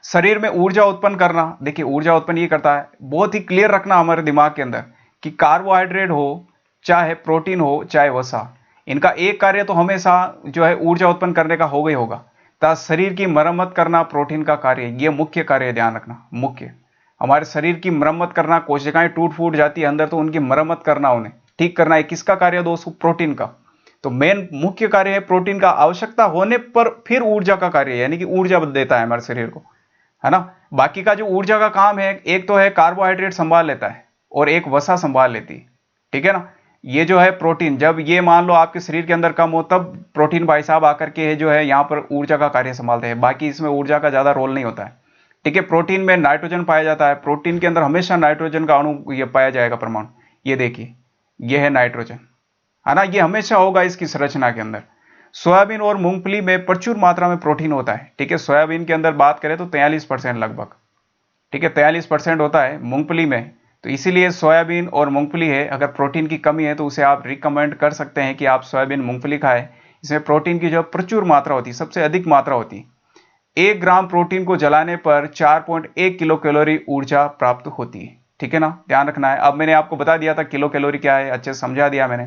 शरीर में ऊर्जा उत्पन्न करना, देखिए ऊर्जा उत्पन्न ये करता है, बहुत ही क्लियर रखना हमारे दिमाग के अंदर कि कार्बोहाइड्रेट हो चाहे प्रोटीन हो चाहे वसा, इनका एक कार्य तो हमेशा जो है ऊर्जा उत्पन्न करने का होगा ही होगा। तथा शरीर की मरम्मत करना प्रोटीन का कार्य, ये मुख्य कार्य है, ध्यान रखना मुख्य। हमारे शरीर की मरम्मत करना, कोशिकाएं टूट फूट जाती है अंदर तो उनकी मरम्मत करना, उन्हें ठीक करना है, किसका कार्य है दोस्तों, प्रोटीन का। तो मेन मुख्य कार्य है प्रोटीन का। आवश्यकता होने पर फिर ऊर्जा का कार्य, यानी कि ऊर्जा देता है हमारे शरीर को, है ना। बाकी का जो ऊर्जा का काम है, एक तो है कार्बोहाइड्रेट संभाल लेता है और एक वसा संभाल लेती है। ठीक है ना, ये जो है प्रोटीन, जब ये मान लो आपके शरीर के अंदर कम हो तब प्रोटीन भाई साहब आकर के जो है यहाँ पर ऊर्जा का कार्य संभालते हैं, बाकी इसमें ऊर्जा का ज्यादा रोल नहीं होता है। ठीक है, प्रोटीन में नाइट्रोजन पाया जाता है, प्रोटीन के अंदर हमेशा नाइट्रोजन का अणु ये पाया जाएगा, परमाणु। ये देखिए ये है नाइट्रोजन, है ना, ये हमेशा होगा इसकी संरचना के अंदर। सोयाबीन और मूंगफली में प्रचुर मात्रा में प्रोटीन होता है। ठीक है, सोयाबीन के अंदर बात करें तो 43% लगभग, ठीक है 43% होता है मूंगफली में। तो इसीलिए सोयाबीन और मूंगफली है, अगर प्रोटीन की कमी है तो उसे आप रिकमेंड कर सकते हैं कि आप सोयाबीन मूंगफली खाएं। इसमें प्रोटीन की जो प्रचुर मात्रा होती है, सबसे अधिक मात्रा होती है। 1 ग्राम प्रोटीन को जलाने पर 4.1 किलो कैलोरी ऊर्जा प्राप्त होती है। ठीक है ना, ध्यान रखना है। अब मैंने आपको बता दिया था किलो कैलोरी क्या है, अच्छे से समझा दिया मैंने।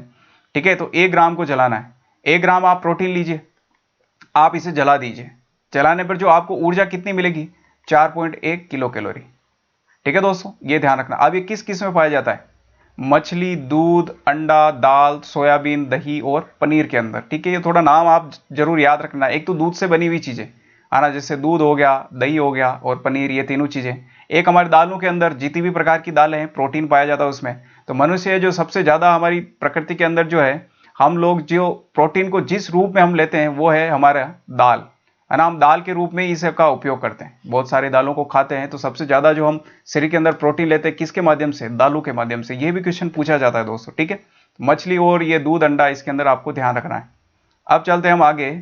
ठीक है, तो 1 ग्राम को जलाना है, 1 ग्राम आप प्रोटीन लीजिए, आप इसे जला दीजिए, जलाने पर जो आपको ऊर्जा कितनी मिलेगी, 4.1 किलो कैलोरी। ठीक है दोस्तों, ये ध्यान रखना। अब ये किस किस में पाया जाता है, मछली, दूध, अंडा, दाल, सोयाबीन, दही और पनीर के अंदर। ठीक है, ये थोड़ा नाम आप जरूर याद रखना। एक तो दूध से बनी हुई चीजें आना, जैसे दूध हो गया, दही हो गया और पनीर, ये तीनों चीजें। एक हमारी दालों के अंदर जितनी भी प्रकार की दालें हैं प्रोटीन पाया जाता है उसमें। तो मनुष्य जो सबसे ज्यादा हमारी प्रकृति के अंदर जो है, हम लोग जो प्रोटीन को जिस रूप में हम लेते हैं वो है हमारा दाल, है ना। हम दाल के रूप में इसका उपयोग करते हैं, बहुत सारी दालों को खाते हैं। तो सबसे ज्यादा जो हम शरीर के अंदर प्रोटीन लेते हैं किसके माध्यम से, दालों के माध्यम से। ये भी क्वेश्चन पूछा जाता है दोस्तों। ठीक है, मछली और ये दूध, अंडा, इसके अंदर आपको ध्यान रखना है। अब चलते हैं हम आगे।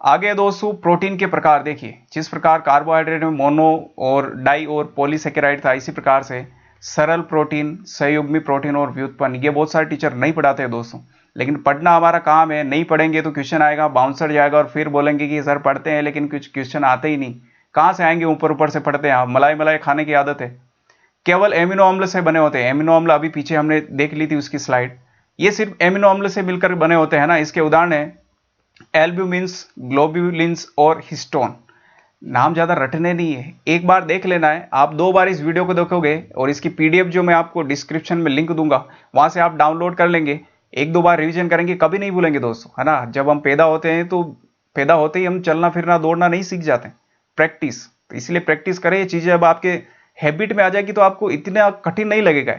आगे दोस्तों प्रोटीन के प्रकार देखिए, जिस प्रकार कार्बोहाइड्रेट में मोनो और डाई और पॉलीसेकेराइड था, इसी प्रकार से सरल प्रोटीन, संयुग्मी प्रोटीन और व्युत्पन्न, ये बहुत सारे टीचर नहीं पढ़ाते हैं दोस्तों। लेकिन पढ़ना हमारा काम है, नहीं पढ़ेंगे तो क्वेश्चन आएगा, बाउंसर जाएगा और फिर बोलेंगे कि सर पढ़ते हैं लेकिन कुछ क्वेश्चन आते ही नहीं। कहाँ से आएंगे, ऊपर ऊपर से पढ़ते हैं आप, मलाई मलाई खाने की आदत है। केवल एमिनो अम्ल से बने होते हैं। एमिनो अम्ल अभी पीछे हमने देख ली थी उसकी स्लाइड, ये सिर्फ एमिनो अम्ल से मिलकर बने होते हैं ना। इसके उदाहरण है एल्ब्यूमिन्स, ग्लोब्यूलिन्स और हिस्टोन। नाम ज्यादा रटने नहीं है, एक बार देख लेना है। आप 2 बार इस वीडियो को देखोगे और इसकी पीडीएफ जो मैं आपको डिस्क्रिप्शन में लिंक दूंगा वहां से आप डाउनलोड कर लेंगे, 1-2 बार रिवीजन करेंगे, कभी नहीं भूलेंगे दोस्तों, है ना। जब हम पैदा होते हैं तो पैदा होते ही हम चलना फिरना दौड़ना नहीं सीख जाते, प्रैक्टिस। तो इसलिए प्रैक्टिस करें, ये चीजें अब आपके हैबिट में आ जाएगी तो आपको इतना कठिन नहीं लगेगा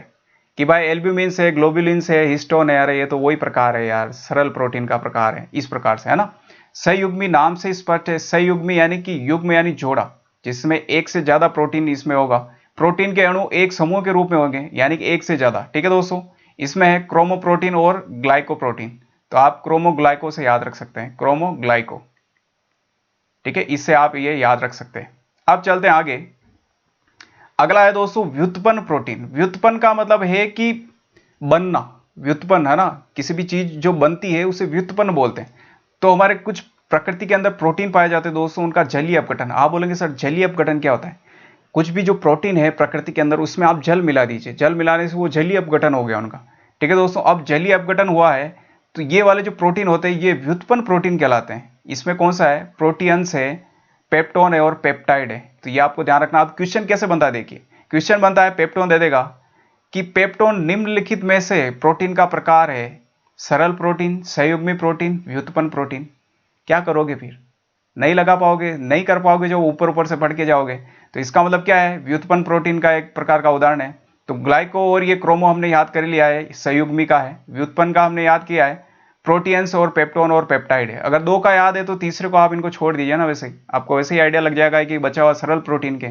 कि भाई एल्ब्यूमिन है, ग्लोबुलिन है, हिस्टोन है, अरे ये तो वही प्रकार है यार, सरल प्रोटीन का प्रकार है, इस प्रकार से, है ना। सहयुग्मी नाम से स्पष्ट है। सहयुग्मी यानी कि युग्म यानी जोड़ा, जिसमें एक से ज्यादा प्रोटीन इसमें होगा। प्रोटीन के अणु एक समूह के रूप में होंगे, यानी कि एक से ज्यादा। ठीक है दोस्तों, इसमें है क्रोमोप्रोटीन और ग्लाइकोप्रोटीन। तो आप क्रोमोग्लाइको से याद रख सकते हैं, क्रोमोग्लाइको। ठीक है, इससे आप ये याद रख सकते हैं। अब चलते हैं आगे। अगला है दोस्तों व्युत्पन्न प्रोटीन। व्युत्पन्न का मतलब है कि बनना, व्युत्पन्न, है ना। किसी भी चीज जो बनती है उसे व्युत्पन्न बोलते हैं। तो हमारे कुछ प्रकृति के अंदर प्रोटीन पाए जाते हैं दोस्तों, उनका जलीय अपघटन। आप बोलेंगे सर जलीय अपघटन क्या होता है? कुछ भी जो प्रोटीन है प्रकृति के अंदर उसमें आप जल मिला दीजिए, जल मिलाने से वो जलीय अपघटन हो गया उनका। ठीक है दोस्तों, अब जलीय अपघटन हुआ है तो ये वाले जो प्रोटीन होते हैं ये व्युत्पन्न प्रोटीन कहलाते हैं। इसमें कौन सा है? प्रोटीन्स है, पेप्टोन है और पेप्टाइड है। तो ये आपको ध्यान रखना। आप क्वेश्चन कैसे बनता है, देखिए क्वेश्चन बनता है, पेप्टोन दे देगा कि पेप्टोन निम्नलिखित में से प्रोटीन का प्रकार है, सरल प्रोटीन, सहयुग्मी प्रोटीन, व्युत्पन्न प्रोटीन। क्या करोगे फिर? नहीं लगा पाओगे, नहीं कर पाओगे, जो ऊपर ऊपर से पढ़ के जाओगे। तो इसका मतलब क्या है? व्युत्पन्न प्रोटीन का एक प्रकार का उदाहरण है। तो ग्लाइको और ये क्रोमो हमने याद कर लिया है, सहयुग्मी का है। व्युत्पन्न का हमने याद किया है, प्रोटीन्स और पेप्टोन और पेप्टाइड है। अगर 2 का याद है तो तीसरे को आप इनको छोड़ दीजिए ना, वैसे आपको वैसे ही आइडिया लग जाएगा कि बचा हुआ सरल प्रोटीन के।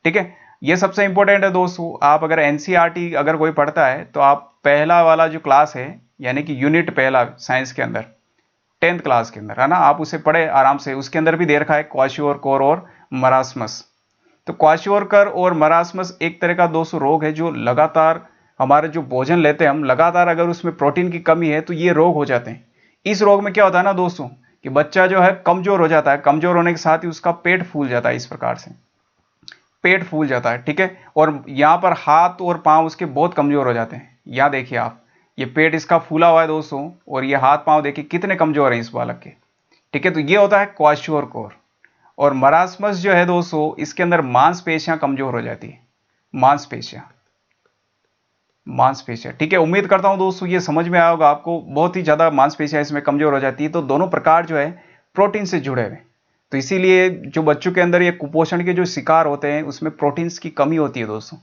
ठीक है, ये सबसे इंपॉर्टेंट है दोस्तों। आप अगर एनसीईआरटी अगर कोई पढ़ता है तो आप पहला वाला जो क्लास है, यानी कि यूनिट पहला साइंस के अंदर 10th क्लास के अंदर, है ना, आप उसे पढ़े आराम से। उसके अंदर भी दे रखा है क्वाशियोरकोर और मरासमस। तो क्वाशियोरकर और मरासमस एक तरह का दोस्तों रोग है जो लगातार हमारे जो भोजन लेते हैं हम, लगातार अगर उसमें प्रोटीन की कमी है तो ये रोग हो जाते हैं। इस रोग में क्या होता है ना दोस्तों कि बच्चा जो है कमजोर हो जाता है, कमजोर होने के साथ ही उसका पेट फूल जाता है, इस प्रकार से पेट फूल जाता है। ठीक है, और यहां पर हाथ और पांव उसके बहुत कमजोर हो जाते हैं। यहां देखिए आप, ये पेट इसका फूला हुआ है दोस्तों, और ये हाथ पांव देखिए कितने कमजोर हैं इस बालक के। ठीक है, तो ये होता है क्वाशियोरकोर। और मरासमस जो है दोस्तों, इसके अंदर मांसपेशियां कमजोर हो जाती है, मांसपेशियां, मांसपेशियां। ठीक है, उम्मीद करता हूं दोस्तों ये समझ में आया होगा आपको। बहुत ही ज्यादा मांसपेशियां इसमें कमजोर हो जाती है। तो दोनों प्रकार जो है प्रोटीन से जुड़े हुए। तो इसीलिए जो बच्चों के अंदर ये कुपोषण के जो शिकार होते हैं उसमें प्रोटीन्स की कमी होती है दोस्तों।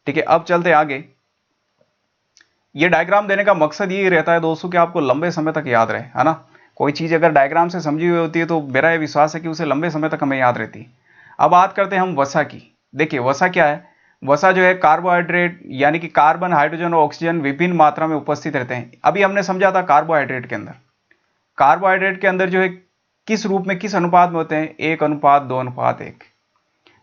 ठीक है, अब चलते आगे। ये डायग्राम देने का मकसद यही रहता है दोस्तों कि आपको लंबे समय तक याद रहे, है ना। कोई चीज अगर डायग्राम से समझी हुई होती है तो मेरा यह विश्वास है कि उसे लंबे समय तक हमें याद रहती है। अब बात करते हैं हम वसा की। देखिए वसा क्या है? वसा जो है कार्बोहाइड्रेट, यानी कि कार्बन, हाइड्रोजन और ऑक्सीजन विभिन्न मात्रा में उपस्थित रहते हैं। अभी हमने समझा था कार्बोहाइड्रेट के अंदर, कार्बोहाइड्रेट के अंदर जो है किस रूप में, किस अनुपात में होते हैं? 1:2:1।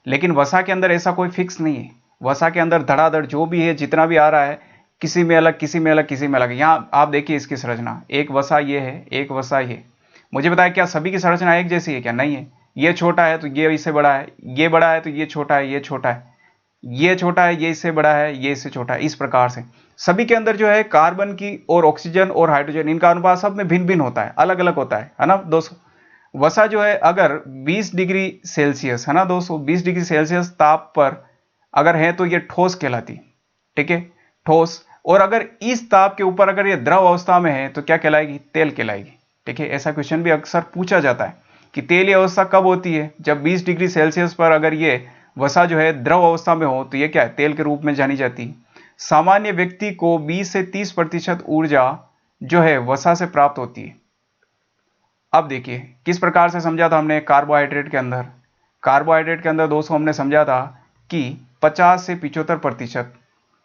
लेकिन वसा के अंदर ऐसा कोई फिक्स नहीं है। वसा के अंदर धड़ाधड़ जो भी है, जितना भी आ रहा है, किसी में अलग, किसी में अलग, किसी में अलग। यहां आप देखिए इसकी संरचना, एक वसा ये है, एक वसा ये। मुझे बताया क्या सभी की संरचना एक जैसी है? क्या नहीं है। ये छोटा है तो ये इससे बड़ा है, ये बड़ा है तो ये छोटा है, ये छोटा है, ये छोटा है, ये इससे बड़ा है, ये इससे छोटा है। इस प्रकार से सभी के अंदर जो है कार्बन की और ऑक्सीजन और हाइड्रोजन, इनका अनुपात सब में भिन्न भिन्न होता है, अलग अलग होता है ना दोस्तों। वसा जो है अगर 20 डिग्री सेल्सियस, है ना दोस्तों, 20 डिग्री सेल्सियस ताप पर अगर है तो ये ठोस कहलाती। ठीक है, ठोस। और अगर इस ताप के ऊपर अगर ये द्रव अवस्था में है तो क्या कहलाएगी? तेल कहलाएगी। ठीक है, ऐसा क्वेश्चन भी अक्सर पूछा जाता है कि तेलीय अवस्था कब होती है? जब 20 डिग्री सेल्सियस पर अगर ये वसा जो है द्रव अवस्था में हो तो ये क्या है? तेल के रूप में जानी जाती है। सामान्य व्यक्ति को 20 से 30% ऊर्जा जो है वसा से प्राप्त होती है। अब देखिए किस प्रकार से समझा था हमने कार्बोहाइड्रेट के अंदर। कार्बोहाइड्रेट के अंदर दोस्तों हमने समझा था कि 50 से 75%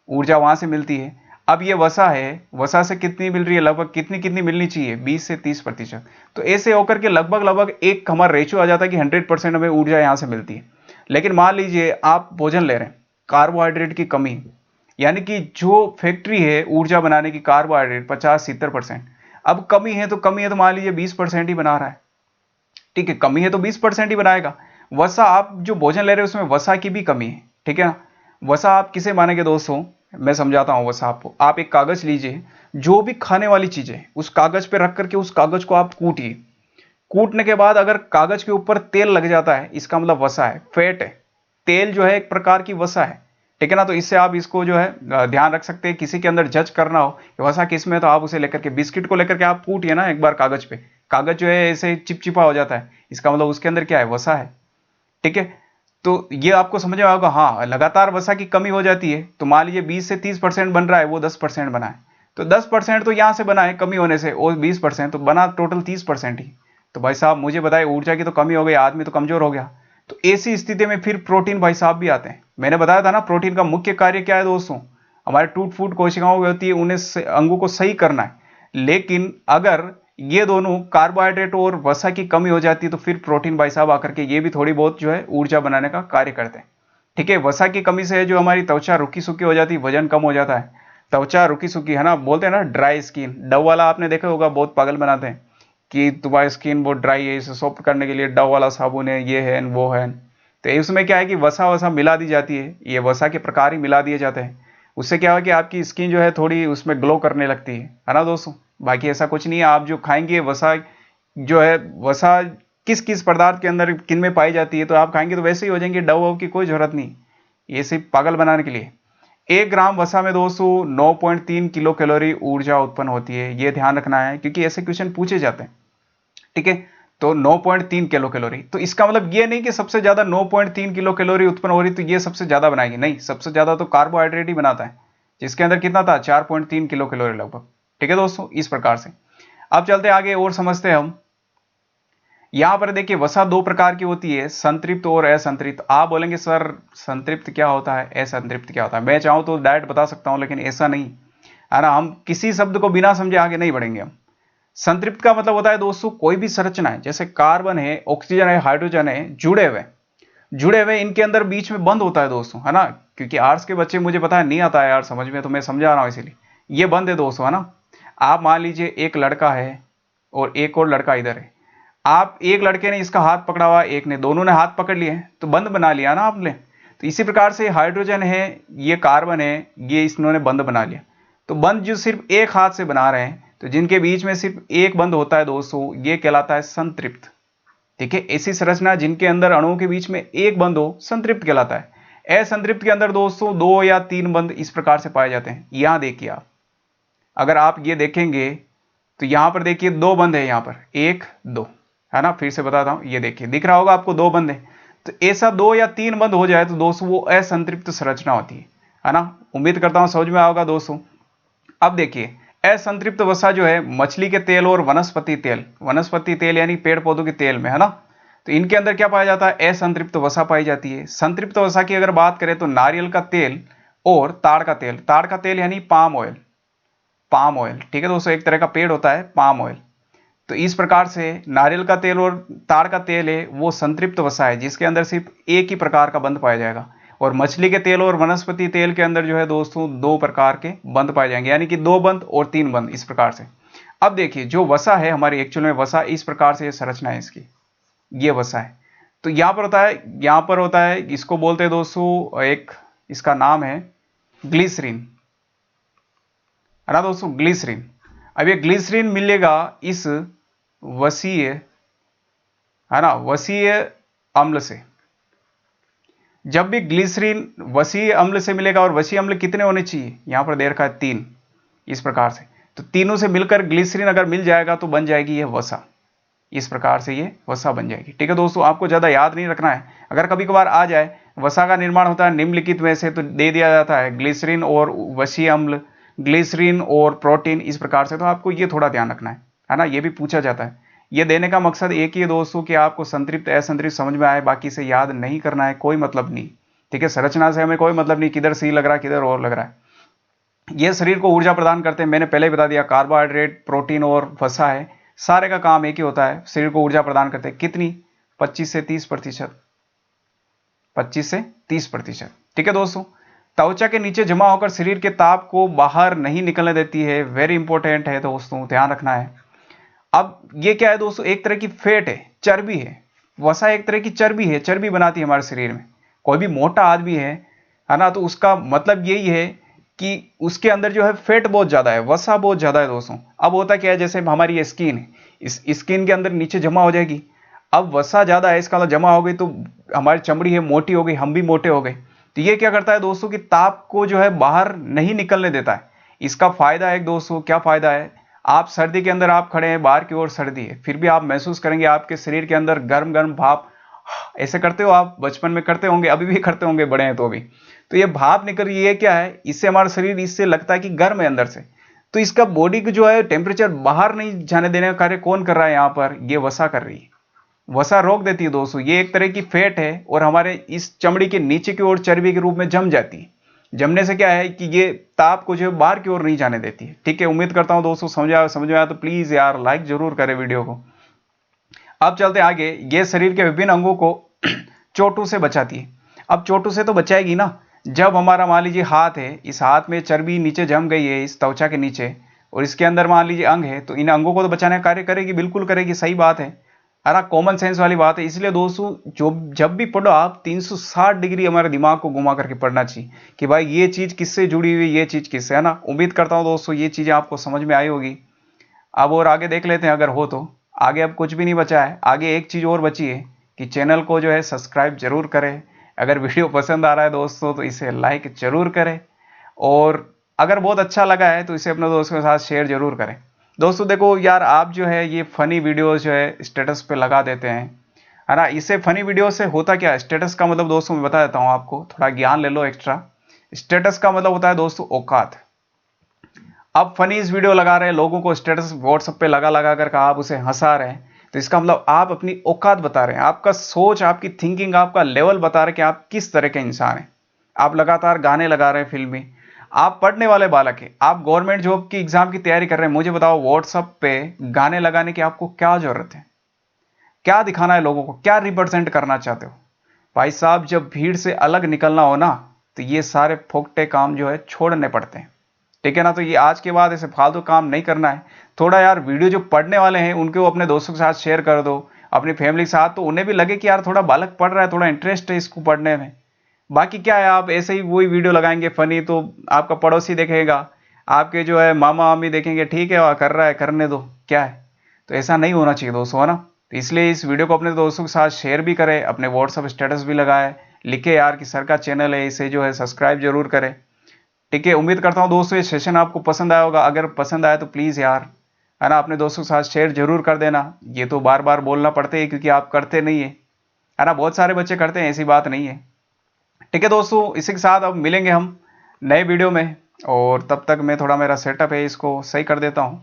ऊर्जा वहां से मिलती है। अब ये वसा है, वसा से कितनी मिल रही है? लगभग कितनी कितनी मिलनी चाहिए? 20 से 30%। तो ऐसे होकर के लगभग लगभग एक हमारा रेशियो आ जाता है कि 100% हमें ऊर्जा यहां से मिलती है। लेकिन मान लीजिए आप भोजन ले रहे हैं, कार्बोहाइड्रेट की कमी, यानी कि जो फैक्ट्री है ऊर्जा बनाने की कार्बोहाइड्रेट 50-70%, अब कमी है तो मान लीजिए 20% ही बना रहा है, ठीक है, कमी है तो 20% ही बनाएगा। वसा आप जो भोजन ले रहे हो उसमें वसा की भी कमी है, ठीक है ना। वसा आप किसे मानेंगे दोस्तों, मैं समझाता हूं वसा आपको। आप एक कागज लीजिए, जो भी खाने वाली चीजें उस कागज पे रख करके उस कागज को आप कूटिए। कूटने के बाद अगर कागज के ऊपर तेल लग जाता है, इसका मतलब वसा है, फैट है। तेल जो है एक प्रकार की वसा है, ठीक है ना। तो इससे आप इसको जो है ध्यान रख सकते हैं। किसी के अंदर जज करना हो कि वसा किस में है, तो आप उसे लेकर के, बिस्किट को लेकर के आप कूटिए ना एक बार कागज पे, कागज जो है ऐसे चिपचिपा हो जाता है, इसका मतलब उसके अंदर क्या है, वसा है, ठीक है। तो ये आपको समझ में आएगा। हाँ, लगातार वसा की कमी हो जाती है, तो मान लीजिए 20 से 30% बन रहा है, वो 10% बना है, तो 10% तो यहां से बना है कमी होने से, और 20% तो बना टोटल 30% ही। तो भाई साहब मुझे बताइए, ऊर्जा की तो कमी हो गई, आदमी तो कमजोर हो गया। तो ऐसी स्थिति में फिर प्रोटीन भाई साहब भी आते हैं। मैंने बताया था ना, प्रोटीन का मुख्य कार्य क्या है दोस्तों, हमारे टूट फूट कोशिकाओं में होती है, उन्हें अंगों को सही करना है। लेकिन अगर ये दोनों कार्बोहाइड्रेट और वसा की कमी हो जाती है, तो फिर प्रोटीन भाई साहब आकर के ये भी थोड़ी बहुत जो है ऊर्जा बनाने का कार्य करते हैं, ठीक है। वसा की कमी से जो हमारी त्वचा रुकी सुखी हो जाती है, वजन कम हो जाता है। त्वचा रुकी सुखी है ना, बोलते हैं ना ड्राई स्किन, डव वाला आपने देखा होगा, बहुत पागल बनाते हैं कि तुम्हारी स्किन बहुत ड्राई है, इसे सॉफ्ट करने के लिए डव वाला साबुन है, ये है वो है। तो इसमें क्या है कि वसा वसा मिला दी जाती है, ये वसा के प्रकार ही मिला दिए जाते हैं। उससे क्या है कि आपकी स्किन जो है थोड़ी उसमें ग्लो करने लगती है ना दोस्तों। बाकी ऐसा कुछ नहीं है। आप जो खाएंगे वसा जो है, वसा किस किस पदार्थ के अंदर किन में पाई जाती है, तो आप खाएंगे तो वैसे ही हो जाएंगे, डव वव की कोई जरूरत नहीं, ये सिर्फ पागल बनाने के लिए। 1 ग्राम वसा में दोस्तों 9.3 किलो कैलोरी ऊर्जा उत्पन्न होती है, ये ध्यान रखना है, क्योंकि ऐसे क्वेश्चन पूछे जाते हैं, ठीक है। तो 9.3 किलो कैलोरी, तो इसका मतलब ये नहीं कि सबसे ज्यादा 9.3 किलो कैलोरी उत्पन्न हो रही तो ये सबसे ज्यादा बनाएगी, नहीं, सबसे ज्यादा तो कार्बोहाइड्रेट ही बनाता है, जिसके अंदर कितना था, 4.3 किलो कैलोरी लगभग, ठीक है दोस्तों, इस प्रकार से। अब चलते आगे और समझते हैं हम। यहां पर देखिए वसा दो प्रकार की होती है, संतृप्त और असंतृप्त। आप बोलेंगे सर संतृप्त क्या होता है, असंतृप्त क्या होता है। मैं चाहूं तो डायरेक्ट बता सकता हूं, लेकिन ऐसा नहीं है ना, हम किसी शब्द को बिना समझे आगे नहीं बढ़ेंगे हम। संतृप्त का मतलब होता है दोस्तों, कोई भी संरचना है, जैसे कार्बन है, ऑक्सीजन है, हाइड्रोजन है, जुड़े हुए इनके अंदर बीच में बंद होता है दोस्तों, है ना। क्योंकि आर्ट्स के बच्चे, मुझे पता है नहीं आता है यार समझ में, तो मैं समझा रहा हूं इसीलिए। ये बंद है दोस्तों, है ना। आप मान लीजिए एक लड़का है और एक और लड़का इधर है। आप, एक लड़के ने इसका हाथ पकड़ा हुआ, एक ने, दोनों ने हाथ पकड़ लिए, तो बंद बना लिया ना आपने। तो इसी प्रकार से हाइड्रोजन है, ये कार्बन है, ये इन्होंने बंद बना लिया। तो बंद जो सिर्फ एक हाथ से बना रहे हैं, तो जिनके बीच में सिर्फ एक बंद होता है दोस्तों, ये कहलाता है संतृप्त, ठीक है। ऐसी संरचना जिनके अंदर अणुओं के बीच में एक बंद हो, संतृप्त कहलाता है। असंतृप्त के अंदर दोस्तों 2 या 3 बंद इस प्रकार से पाए जाते हैं। यहां देखिए आप, अगर आप ये देखेंगे तो यहां पर देखिए 2 बंद है, यहां पर 1 2, है ना। फिर से बताता हूं, ये देखिए दिख रहा होगा आपको 2 बंद है। तो ऐसा 2 या 3 बंद हो जाए तो दोस्तों वो असंतृप्त संरचना होती है ना। उम्मीद करता हूं समझ में आएगा दोस्तों। अब देखिए असंतृप्त वसा जो है मछली के तेल और वनस्पति तेल यानी पेड़ पौधों के तेल में, है ना। तो इनके अंदर क्या पाया जाता है, असंतृप्त वसा पाई जाती है। संतृप्त वसा की अगर बात करें तो नारियल का तेल और ताड़ का तेल यानी पाम ऑयल, ठीक है दोस्तों, एक तरह का पेड़ होता है पाम ऑयल। तो इस प्रकार से नारियल का तेल और ताड़ का तेल है वो संतृप्त वसा है, जिसके अंदर सिर्फ एक ही प्रकार का बंध पाया जाएगा। और मछली के तेल और वनस्पति तेल के अंदर जो है दोस्तों 2 प्रकार के बंध पाए जाएंगे, यानी कि 2 बंध और 3 बंध, इस प्रकार से। अब देखिए जो वसा है हमारी, एक्चुअल में वसा इस प्रकार से संरचना है इसकी, ये वसा है। तो यहां पर होता है, इसको बोलते हैं दोस्तों, एक इसका नाम है ग्लिसरीन, है ना दोस्तों, ग्लिसरीन। अब ये ग्लिसरीन मिलेगा इस वसीय, है ना, वसीय अम्ल से। जब भी ग्लिसरीन वसीय अम्ल से मिलेगा, और वसीय अम्ल कितने होने चाहिए, यहां पर दे रखा है 3, इस प्रकार से। तो तीनों से मिलकर ग्लिसरीन अगर मिल जाएगा तो बन जाएगी ये वसा, इस प्रकार से ये वसा बन जाएगी, ठीक है दोस्तों। आपको ज्यादा याद नहीं रखना है, अगर कभी कभार आ जाए, वसा का निर्माण होता है निम्नलिखित में से, तो दे दिया जाता है ग्लिसरीन और वसीय अम्ल, ग्लिसरीन और प्रोटीन, इस प्रकार से। तो आपको ये थोड़ा ध्यान रखना है ना, ये भी पूछा जाता है। ये देने का मकसद एक ही है दोस्तों कि आपको संतृप्त असंतृप्त समझ में आए, बाकी से याद नहीं करना है, कोई मतलब नहीं, ठीक है। संरचना से हमें कोई मतलब नहीं, किधर सी लग रहा है किधर और लग रहा है। ये शरीर को ऊर्जा प्रदान करते हैं, मैंने पहले ही बता दिया, कार्बोहाइड्रेट, प्रोटीन और वसा है, सारे का काम एक ही होता है, शरीर को ऊर्जा प्रदान करते हैं। कितनी, 25 से 30%, 25 से 30%, ठीक है दोस्तों। त्वचा के नीचे जमा होकर शरीर के ताप को बाहर नहीं निकलने देती है। वेरी इंपॉर्टेंट है दोस्तों, ध्यान रखना है। अब ये क्या है दोस्तों, एक तरह की फैट है, चर्बी है। वसा एक तरह की चर्बी है, चर्बी बनाती है हमारे शरीर में। कोई भी मोटा आदमी है ना, तो उसका मतलब यही है कि उसके अंदर जो है फैट बहुत ज्यादा है, वसा बहुत ज्यादा है दोस्तों। अब होता क्या है, जैसे हमारी ये स्किन है, इस स्किन के अंदर नीचे जमा हो जाएगी। अब वसा ज्यादा है, इसका मतलब जमा हो गई तो हमारी चमड़ी है मोटी हो गई, हम भी मोटे हो गए। तो ये क्या करता है दोस्तों कि ताप को जो है बाहर नहीं निकलने देता है। इसका फायदा है दोस्तों, क्या फायदा है, आप सर्दी के अंदर आप खड़े हैं, बाहर की ओर सर्दी है, फिर भी आप महसूस करेंगे आपके शरीर के अंदर गर्म गर्म भाप। ऐसे करते हो आप, बचपन में करते होंगे, अभी भी करते होंगे, बड़े हैं तो भी। तो ये भाप निकल रही है, क्या है, इससे हमारा शरीर इससे लगता है कि गर्म है अंदर से। तो इसका बॉडी को जो है टेम्परेचर बाहर नहीं जाने देने का कार्य कौन कर रहा है यहाँ पर, ये वसा कर रही है। वसा रोक देती है दोस्तों। ये एक तरह की फैट है और हमारे इस चमड़ी के नीचे की ओर चर्बी के रूप में जम जाती है। जमने से क्या है कि ये ताप को जो है बाहर की ओर नहीं जाने देती है। ठीक है, उम्मीद करता हूं दोस्तों समझ में आया तो प्लीज यार लाइक जरूर करें वीडियो को। अब चलते आगे। ये शरीर के विभिन्न अंगों को चोटों से बचाती है। अब चोटों से तो बचाएगी ना, जब हमारा मान लीजिए हाथ है, इस हाथ में चर्बी नीचे जम गई है इस त्वचा के नीचे, और इसके अंदर मान लीजिए अंग है, तो इन अंगों को तो बचाने का कार्य करेगी, बिल्कुल करेगी, सही बात है ना, कॉमन सेंस वाली बात है। इसलिए दोस्तों जो जब भी पढ़ो आप 360 डिग्री हमारे दिमाग को घुमा करके पढ़ना चाहिए कि भाई ये चीज किससे जुड़ी हुई, ये चीज किससे, है ना। उम्मीद करता हूं दोस्तों ये चीजें आपको समझ में आई होगी। अब और आगे देख लेते हैं अगर हो तो। आगे अब कुछ भी नहीं बचा है, आगे एक चीज और बची है कि चैनल को जो है सब्सक्राइब जरूर करें। अगर वीडियो पसंद आ रहा है दोस्तों तो इसे लाइक जरूर करें, और अगर बहुत अच्छा लगा है तो इसे अपने दोस्तों के साथ शेयर जरूर करें। दोस्तों देखो यार, आप जो है ये फनी वीडियोस जो है स्टेटस पे लगा देते हैं, है ना। इससे फनी वीडियो से होता क्या है, स्टेटस का मतलब दोस्तों मैं बता देता हूँ आपको, थोड़ा ज्ञान ले लो एक्स्ट्रा। स्टेटस का मतलब होता है दोस्तों औकात। आप फनीज वीडियो लगा रहे हैं, लोगों को स्टेटस व्हाट्सएप पे लगा लगा कर आप उसे हंसा रहे हैं, तो इसका मतलब आप अपनी औकात बता रहे हैं, आपका सोच, आपकी थिंकिंग, आपका लेवल बता रहे हैं कि आप किस तरह के इंसान हैं। आप लगातार गाने लगा रहे हैं फिल्मी, आप पढ़ने वाले बालक हैं, आप गवर्नमेंट जॉब की एग्जाम की तैयारी कर रहे हैं। मुझे बताओ व्हाट्सएप पे गाने लगाने की आपको क्या जरूरत है, क्या दिखाना है लोगों को, क्या रिप्रेजेंट करना चाहते हो। भाई साहब जब भीड़ से अलग निकलना हो ना, तो ये सारे फोकटे काम जो है छोड़ने पड़ते हैं। ठीक है ना, तो ये आज के बाद ऐसे फालतू काम नहीं करना है। थोड़ा यार वीडियो जो पढ़ने वाले हैं उनको अपने दोस्तों के साथ शेयर कर दो, अपनी फैमिली के साथ, तो उन्हें भी लगे कि यार थोड़ा बालक पढ़ रहा है, थोड़ा इंटरेस्ट है इसको पढ़ने में। बाकी क्या है, आप ऐसे ही वही वीडियो लगाएंगे फनी, तो आपका पड़ोसी देखेगा, आपके जो है मामा मामी देखेंगे, ठीक है वह कर रहा है, करने दो, क्या है। तो ऐसा नहीं होना चाहिए दोस्तों, है ना। तो इसलिए इस वीडियो को अपने दोस्तों के साथ शेयर भी करें, अपने व्हाट्सअप स्टेटस भी लगाए, लिखे यार कि सर का चैनल है, इसे जो है सब्सक्राइब जरूर करें। ठीक है, उम्मीद करता हूँ दोस्तों ये सेशन आपको पसंद आया होगा। अगर पसंद आया तो प्लीज़ यार, है ना, अपने दोस्तों के साथ शेयर जरूर कर देना। ये तो बार बार बोलना पड़ते है क्योंकि आप करते नहीं है ना, बहुत सारे बच्चे करते हैं, ऐसी बात नहीं है। ठीक है दोस्तों, इसी के साथ अब मिलेंगे हम नए वीडियो में, और तब तक मैं थोड़ा मेरा सेटअप है इसको सही कर देता हूँ।